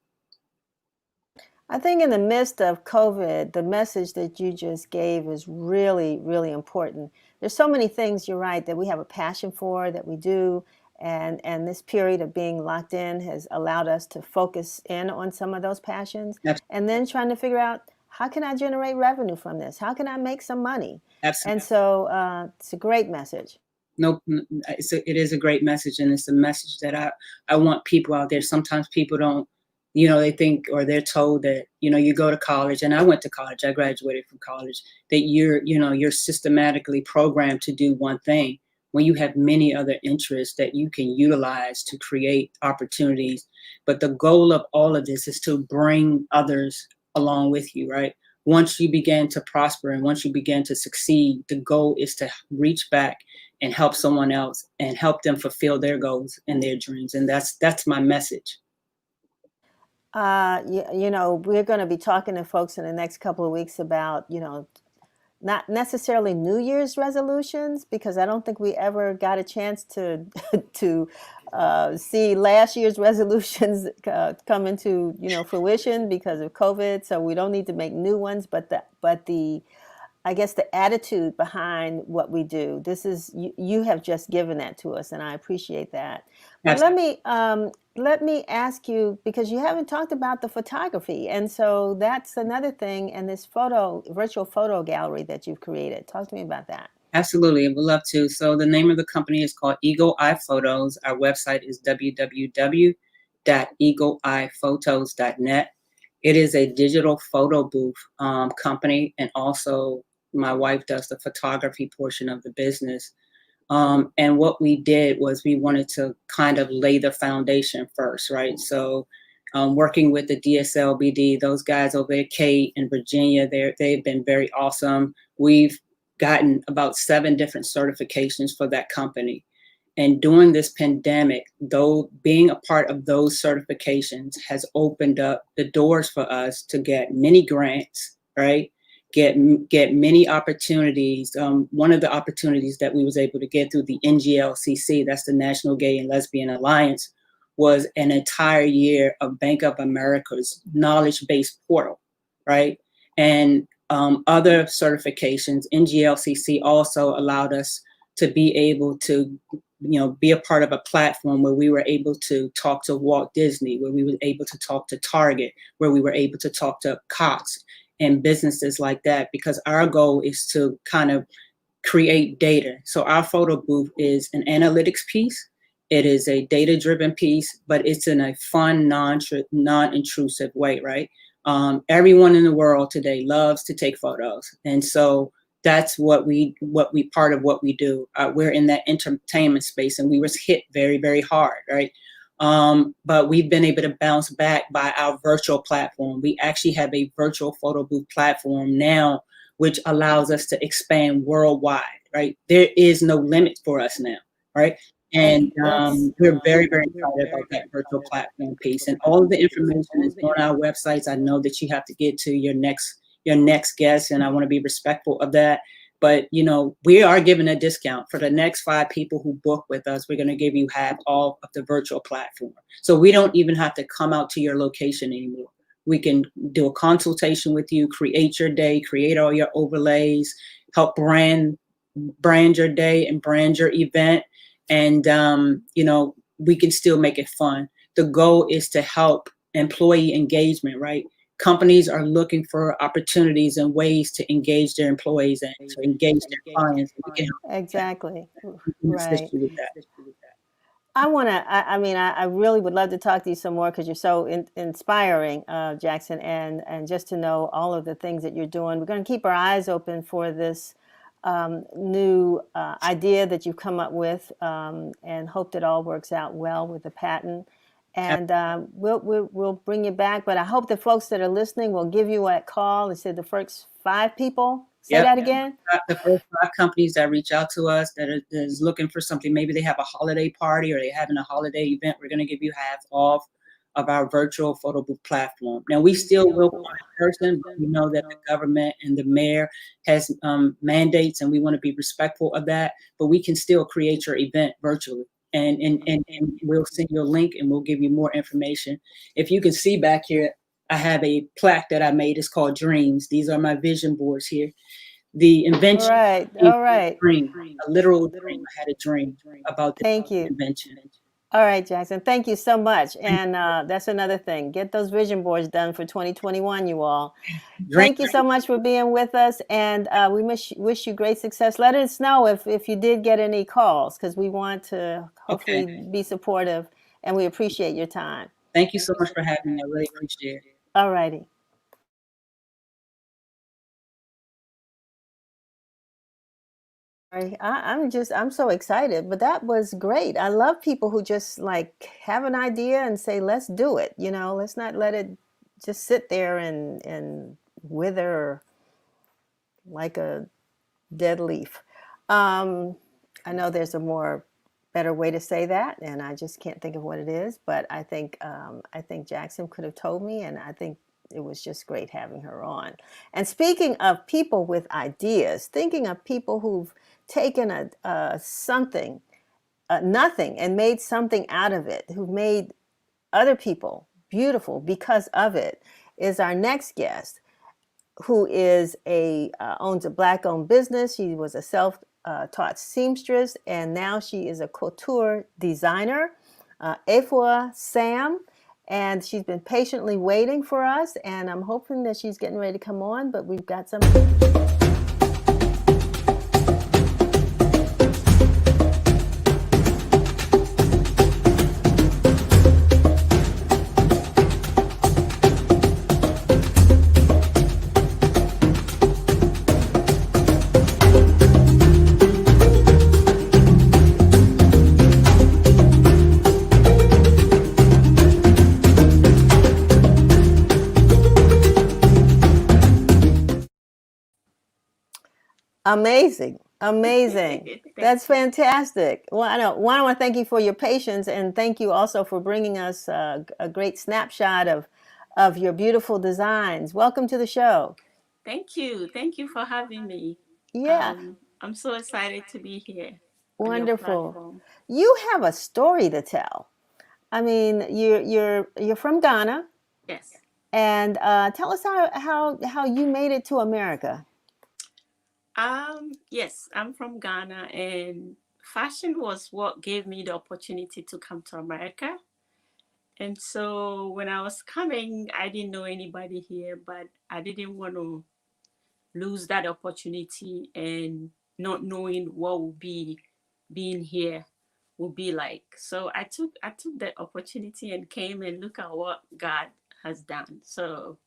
I think in the midst of COVID, the message that you just gave is really, really important. There's so many things, you're right, that we have a passion for, that we do. And this period of being locked in has allowed us to focus in on some of those passions. Absolutely. And then trying to figure out, how can I generate revenue from this? How can I make some money? Absolutely. And so it's a great message. No, it is a great message, and it's a message that I want people out there. Sometimes people don't, they think, or they're told that, you go to college, and I went to college, I graduated from college, that you're systematically programmed to do one thing, when you have many other interests that you can utilize to create opportunities. But the goal of all of this is to bring others along with you, right? Once you begin to prosper and once you begin to succeed, the goal is to reach back and help someone else and help them fulfill their goals and their dreams. And that's my message. We're going to be talking to folks in the next couple of weeks about, not necessarily New Year's resolutions, because I don't think we ever got a chance to see last year's resolutions come into fruition because of COVID. So we don't need to make new ones, but the I guess the attitude behind what we do. This is you have just given that to us, and I appreciate that. But let me ask you, because you haven't talked about the photography, and so that's another thing in this virtual photo gallery that you've created. Talk to me about that. Absolutely, I would love to. So the name of the company is called Eagle Eye Photos. Our website is www.eagleeyephotos.net. It is a digital photo booth company, and also my wife does the photography portion of the business. And what we did was we wanted to kind of lay the foundation first, right? So working with the DSLBD, those guys over at Kate in Virginia, they've been very awesome. We've gotten about 7 different certifications for that company. And during this pandemic, though, being a part of those certifications has opened up the doors for us to get many grants, right? Get many opportunities. One of the opportunities that we was able to get through the NGLCC, that's the National Gay and Lesbian Alliance, was an entire year of Bank of America's knowledge-based portal, right? And other certifications. NGLCC also allowed us to be able to be a part of a platform where we were able to talk to Walt Disney, where we were able to talk to Target, where we were able to talk to Cox and businesses like that, because our goal is to kind of create data. So our photo booth is an analytics piece. It is a data-driven piece, but it's in a fun, non-intrusive way, right? Everyone in the world today loves to take photos. And so that's what we part of what we do. We're in that entertainment space, and we was hit very, very hard, right? But we've been able to bounce back by our virtual platform. We actually have a virtual photo booth platform now, which allows us to expand worldwide, right? There is no limit for us now, right? And we're very, very excited about that virtual platform piece. And all of the information is on our websites. I know that you have to get to your next guest, and I want to be respectful of that. But, we are giving a discount for the next 5 people who book with us. We're going to give you half all of the virtual platform. So we don't even have to come out to your location anymore. We can do a consultation with you, create your day, create all your overlays, help brand your day and brand your event. And, we can still make it fun. The goal is to help employee engagement, right? Companies are looking for opportunities and ways to engage their employees and to engage their clients. Exactly. Right. I really would love to talk to you some more, because you're so inspiring, Jackson, and just to know all of the things that you're doing. We're going to keep our eyes open for this new idea that you've come up with, and hope that all works out well with the patent. And we'll bring you back. But I hope the folks that are listening will give you a call and say the first 5 people. Say that again. The first 5 companies that reach out to us that is looking for something. Maybe they have a holiday party or they're having a holiday event. We're going to give you half off of our virtual photo booth platform. Now, we still will go in person, but we know that the government and the mayor has mandates, and we want to be respectful of that. But we can still create your event virtually. And we'll send you a link and we'll give you more information. If you can see back here, I have a plaque that I made. It's called Dreams. These are my vision boards here. The invention. All right. Dream, a literal dream. I had a dream about the invention. All right, Jackson. Thank you so much. And that's another thing. Get those vision boards done for 2021, you all. Thank you so much for being with us. And we wish you great success. Let us know if you did get any calls, because we want to hopefully be supportive, and we appreciate your time. Thank you so much for having me. I really appreciate it. All righty. I'm so excited, but that was great. I love people who just like have an idea and say, let's do it. You know, let's not let it just sit there and wither like a dead leaf. I know there's a better way to say that, and I just can't think of what it is, but I think Jackson could have told me, and I think it was just great having her on. And speaking of people with ideas, thinking of people who've taken nothing and made something out of it, who've made other people beautiful because of it, is our next guest, who is owns a Black-owned business. She was a self-taught seamstress, and now she is a couture designer, Afua Sam. And she's been patiently waiting for us, and I'm hoping that she's getting ready to come on, but we've got some. Amazing. That's fantastic. Well, I want to thank you for your patience, and thank you also for bringing us a great snapshot of your beautiful designs. Welcome to the show. Thank you for having me. Yeah. I'm so excited to be here. Wonderful. You have a story to tell. I mean, you're from Ghana. Yes. And tell us how you made it to America. Yes, I'm from Ghana, and fashion was what gave me the opportunity to come to America. And so when I was coming, I didn't know anybody here, but I didn't want to lose that opportunity and not knowing what would be being here would be like. So I took the opportunity and came, and look at what God has done. So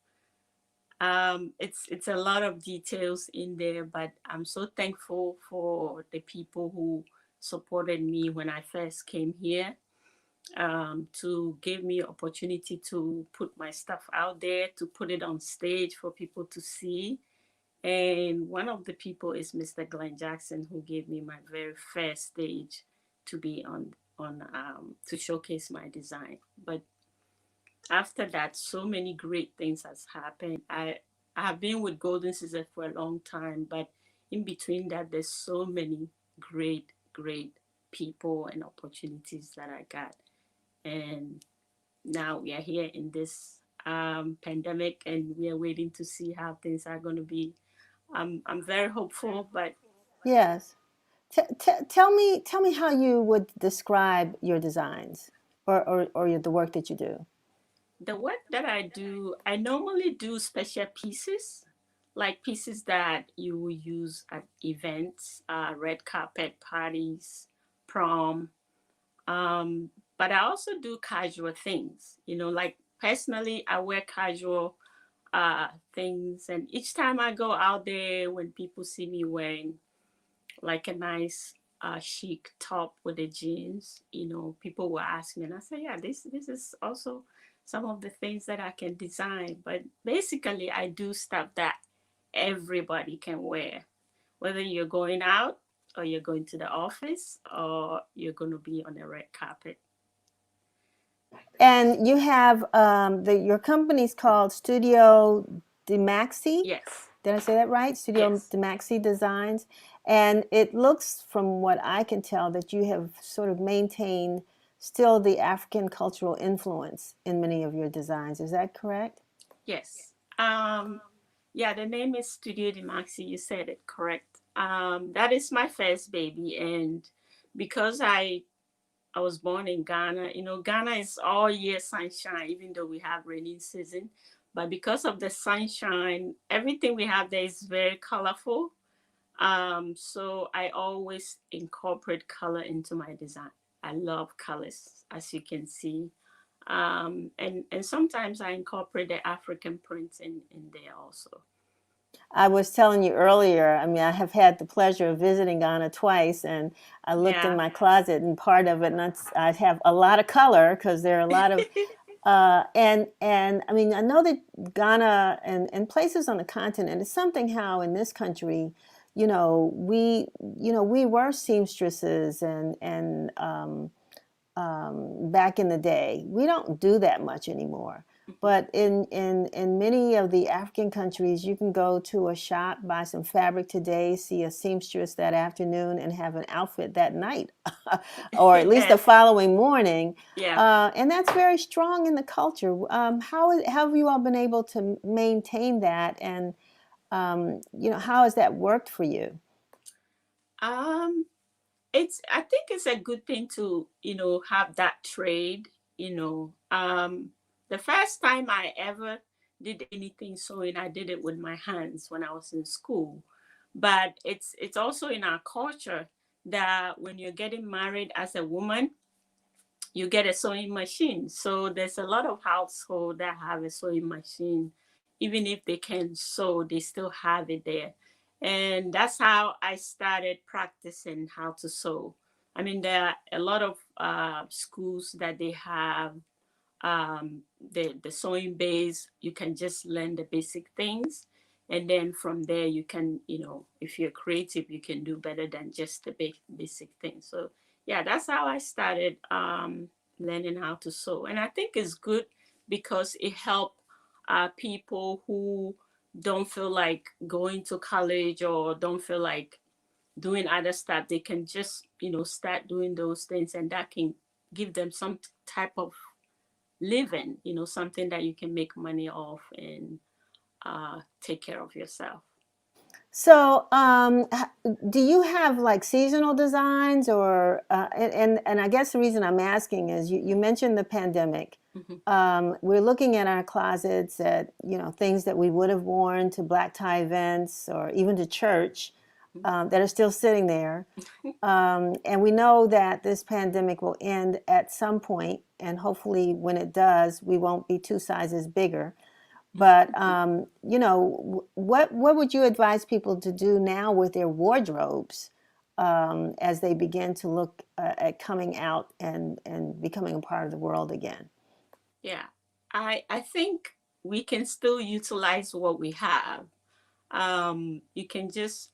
it's a lot of details in there, but I'm so thankful for the people who supported me when I first came here, to give me opportunity to put my stuff out there, to put it on stage for people to see. And one of the people is Mr. Glenn Jackson, who gave me my very first stage to be on to showcase my design. But after that, so many great things has happened. I have been with Golden Caesar for a long time, but in between that, there's so many great people and opportunities that I got. And now we are here in this pandemic, and we are waiting to see how things are going to be. I'm very hopeful, but yes. Tell me how you would describe your designs or the work that you do. The work that I do, I normally do special pieces, like pieces that you will use at events, red carpet parties, prom. But I also do casual things, like personally, I wear casual things. And each time I go out there, when people see me wearing like a nice chic top with the jeans, people will ask me, and I say, yeah, this is also some of the things that I can design. But basically, I do stuff that everybody can wear, whether you're going out or you're going to the office or you're going to be on a red carpet. And you have your company's called Studio DeMaxi. Yes. Did I say that right? Studio Yes. DeMaxi Designs. And it looks, from what I can tell, that you have sort of maintained still the African cultural influence in many of your designs. Is that correct? Yes. Yeah, the name is Studio DeMaxi. You said it correct. That is my first baby. And because I was born in Ghana, Ghana is all year sunshine, even though we have rainy season. But because of the sunshine, everything we have there is very colorful. So I always incorporate color into my design. I love colors, as you can see. And sometimes I incorporate the African prints in there also. I was telling you earlier, I mean, I have had the pleasure of visiting Ghana twice, and I looked in my closet, and part of it, and I have a lot of color because there are a lot of, and I mean, I know that Ghana and places on the continent is something how in this country, we were seamstresses and back in the day. We don't do that much anymore. But in many of the African countries, you can go to a shop, buy some fabric today, see a seamstress that afternoon, and have an outfit that night, or at least the following morning. Yeah. And that's very strong in the culture. How have you all been able to maintain that? And, how has that worked for you? I think it's a good thing to, have that trade, the first time I ever did anything sewing, I did it with my hands when I was in school. But it's also in our culture that when you're getting married as a woman, you get a sewing machine. So there's a lot of households that have a sewing machine. Even if they can sew, they still have it there. And that's how I started practicing how to sew. I mean, there are a lot of schools that they have the sewing base. You can just learn the basic things. And then from there, you can, if you're creative, you can do better than just the basic things. So yeah, that's how I started learning how to sew. And I think it's good because it helped people who don't feel like going to college or don't feel like doing other stuff. They can just, start doing those things, and that can give them some type of living, something that you can make money off and take care of yourself. So, do you have like seasonal designs, or and I guess the reason I'm asking is you mentioned the pandemic. Mm-hmm. We're looking at our closets at things that we would have worn to black tie events or even to church that are still sitting there, and we know that this pandemic will end at some point, and hopefully, when it does, we won't be 2 sizes bigger. But what would you advise people to do now with their wardrobes as they begin to look at coming out and becoming a part of the world again? Yeah, I think we can still utilize what we have. You can just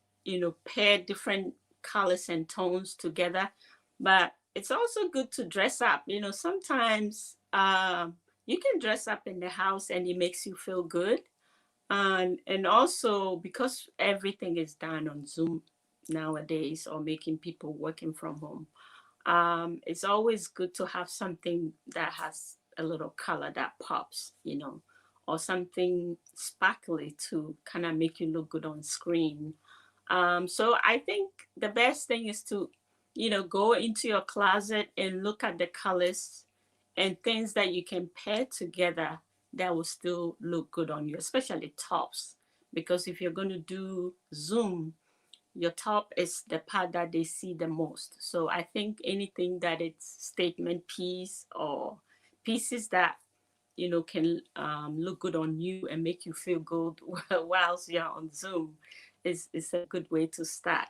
pair different colors and tones together, but it's also good to dress up. Sometimes you can dress up in the house and it makes you feel good. And also because everything is done on Zoom nowadays, or making people working from home, it's always good to have something that has a little color that pops, or something sparkly to kind of make you look good on screen. So I think the best thing is to, go into your closet and look at the colors and things that you can pair together that will still look good on you, especially tops. Because if you're going to do Zoom, your top is the part that they see the most. So I think anything that it's statement piece or pieces that can look good on you and make you feel good whilst you're on Zoom is a good way to start.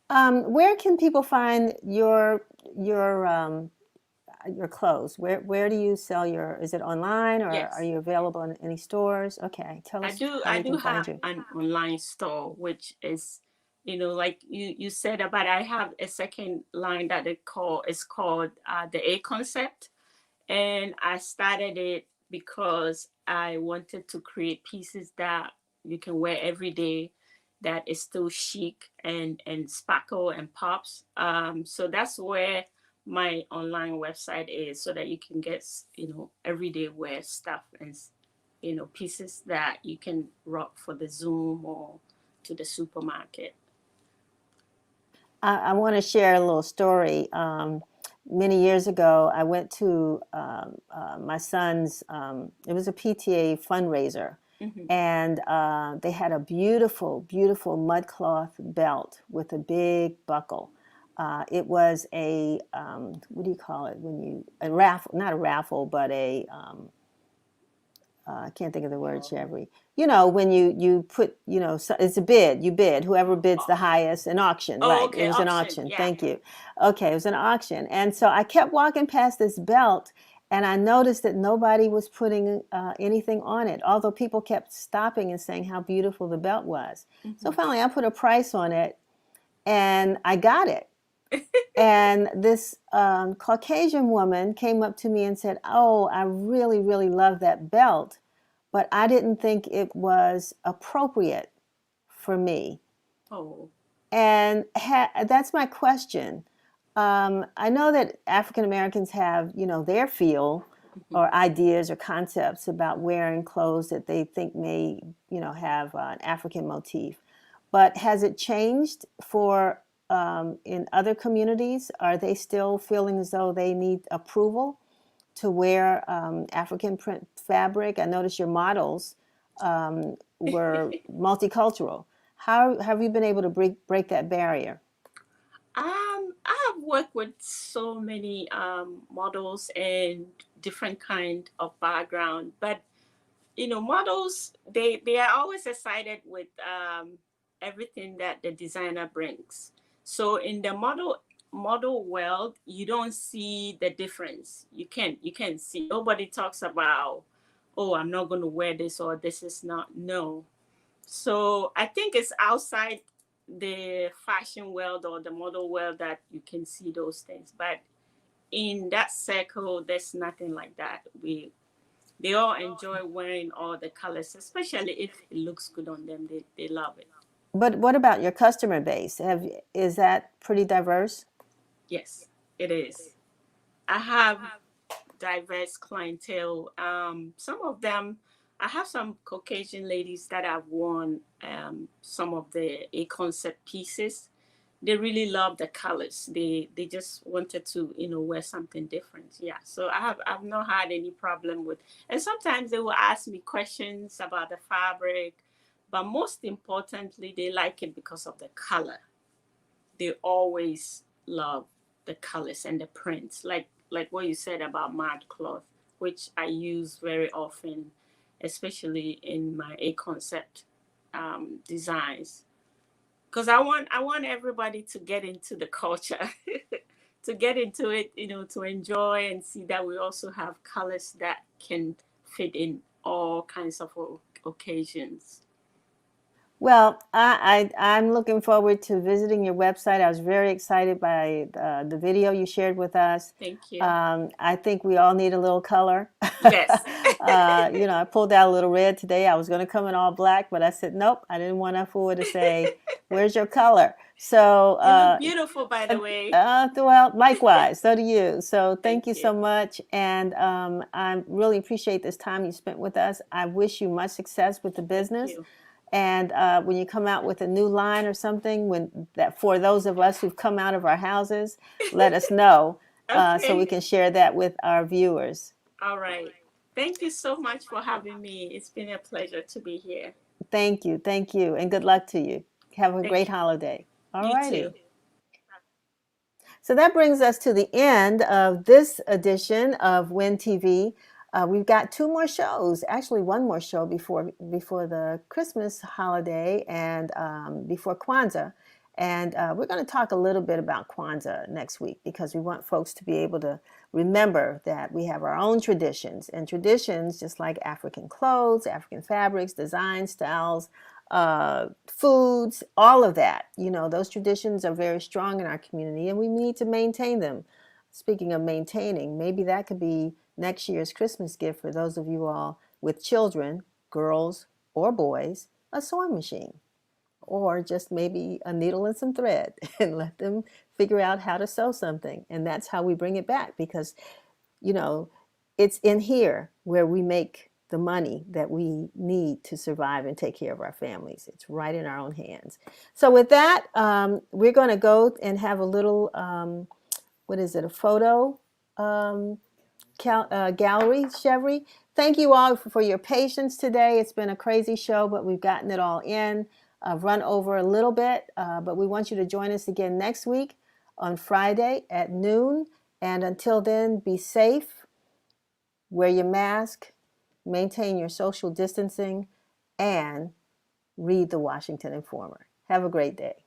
Where can people find your clothes? Where do you sell your? Is it online or are Yes, you available in any stores? Okay, tell I us do. how I we do can find have you. an online store, which is, like you said about. I have a second line that it's called the A Concept, and I started it because I wanted to create pieces that you can wear every day, that is still chic and sparkle and pops. So that's where my online website is, so that you can get everyday wear stuff and pieces that you can rock for the Zoom or to the supermarket. I want to share a little story. Many years ago, I went to my son's, it was a PTA fundraiser, Mm-hmm. and they had a beautiful, beautiful mud cloth belt with a big buckle. It was what do you call it a raffle, not a raffle, but I can't think of the word, Chevry. When you put, so it's a bid. You bid. Whoever bids the highest, an auction, Oh, right? It okay, was an auction, auction. yeah. Thank you. Okay, it was an auction. And so I kept walking past this belt, and I noticed that nobody was putting anything on it, although people kept stopping and saying how beautiful the belt was. So Mm-hmm. finally, I put a price on it, and I got it. And this Caucasian woman came up to me and said, "Oh, I really, really love that belt, but I didn't think it was appropriate for me." Oh. And that's my question. I know that African Americans have, their feel Mm-hmm. or ideas or concepts about wearing clothes that they think may, have an African motif. But has it changed for in other communities? Are they still feeling as though they need approval to wear African print fabric? I noticed your models were multicultural. How have you been able to break that barrier? I have worked with so many models and different kind of background, but models, they are always excited with everything that the designer brings. So in the model world, you don't see the difference. You can see, nobody talks about, oh, I'm not going to wear this, or this is not. No. So I think it's outside the fashion world or the model world that you can see those things. But in that circle, there's nothing like that. They all enjoy wearing all the colors, especially if it looks good on them. They love it. But what about your customer base? Is that pretty diverse? Yes, it is. I have diverse clientele. Some of them, I have some Caucasian ladies that have worn some of the A concept pieces. They really love the colors. They just wanted to wear something different. Yeah. So I've not had any problem with. And sometimes they will ask me questions about the fabric, but most importantly, they like it because of the color. They always love the colors and the prints, like what you said about mud cloth, which I use very often, especially in my A concept designs, because I want everybody to get into the culture, to get into it, to enjoy and see that we also have colors that can fit in all kinds of occasions. Well, I'm looking forward to visiting your website. I was very excited by the video you shared with us. Thank you. I think we all need a little color. Yes. I pulled out a little red today. I was going to come in all black, but I said, nope, I didn't want Afua to say, where's your color? So, You look beautiful, by the way. well, likewise, so do you. So thank you you. so much. And I really appreciate this time you spent with us. I wish you much success with the business. Thank you. And when you come out with a new line or something, for those of us who've come out of our houses, let us know so we Okay. can share that with our viewers. All right. Thank you so much for having me. It's been a pleasure to be here. Thank you, and good luck to you. Have a Thank great you. holiday. All You righty. too. So that brings us to the end of this edition of Win TV. We've got two more shows, actually one more show before the Christmas holiday and before Kwanzaa. And we're going to talk a little bit about Kwanzaa next week, because we want folks to be able to remember that we have our own traditions, and traditions just like African clothes, African fabrics, design styles, foods, all of that. You know, those traditions are very strong in our community, and we need to maintain them. Speaking of maintaining, maybe that could be next year's Christmas gift for those of you all with children, girls or boys, a sewing machine, or just maybe a needle and some thread, and let them figure out how to sew something. And that's how we bring it back, because, you know, it's in here where we make the money that we need to survive and take care of our families. It's right in our own hands. So with that, we're going to go and have a little, what is it, a photo gallery, Chevry. Thank you all for your patience today. It's been a crazy show, but we've gotten it all in. I've run over a little bit, but we want you to join us again next week on Friday at noon. And until then, be safe, wear your mask, maintain your social distancing, and read the Washington Informer. Have a great day.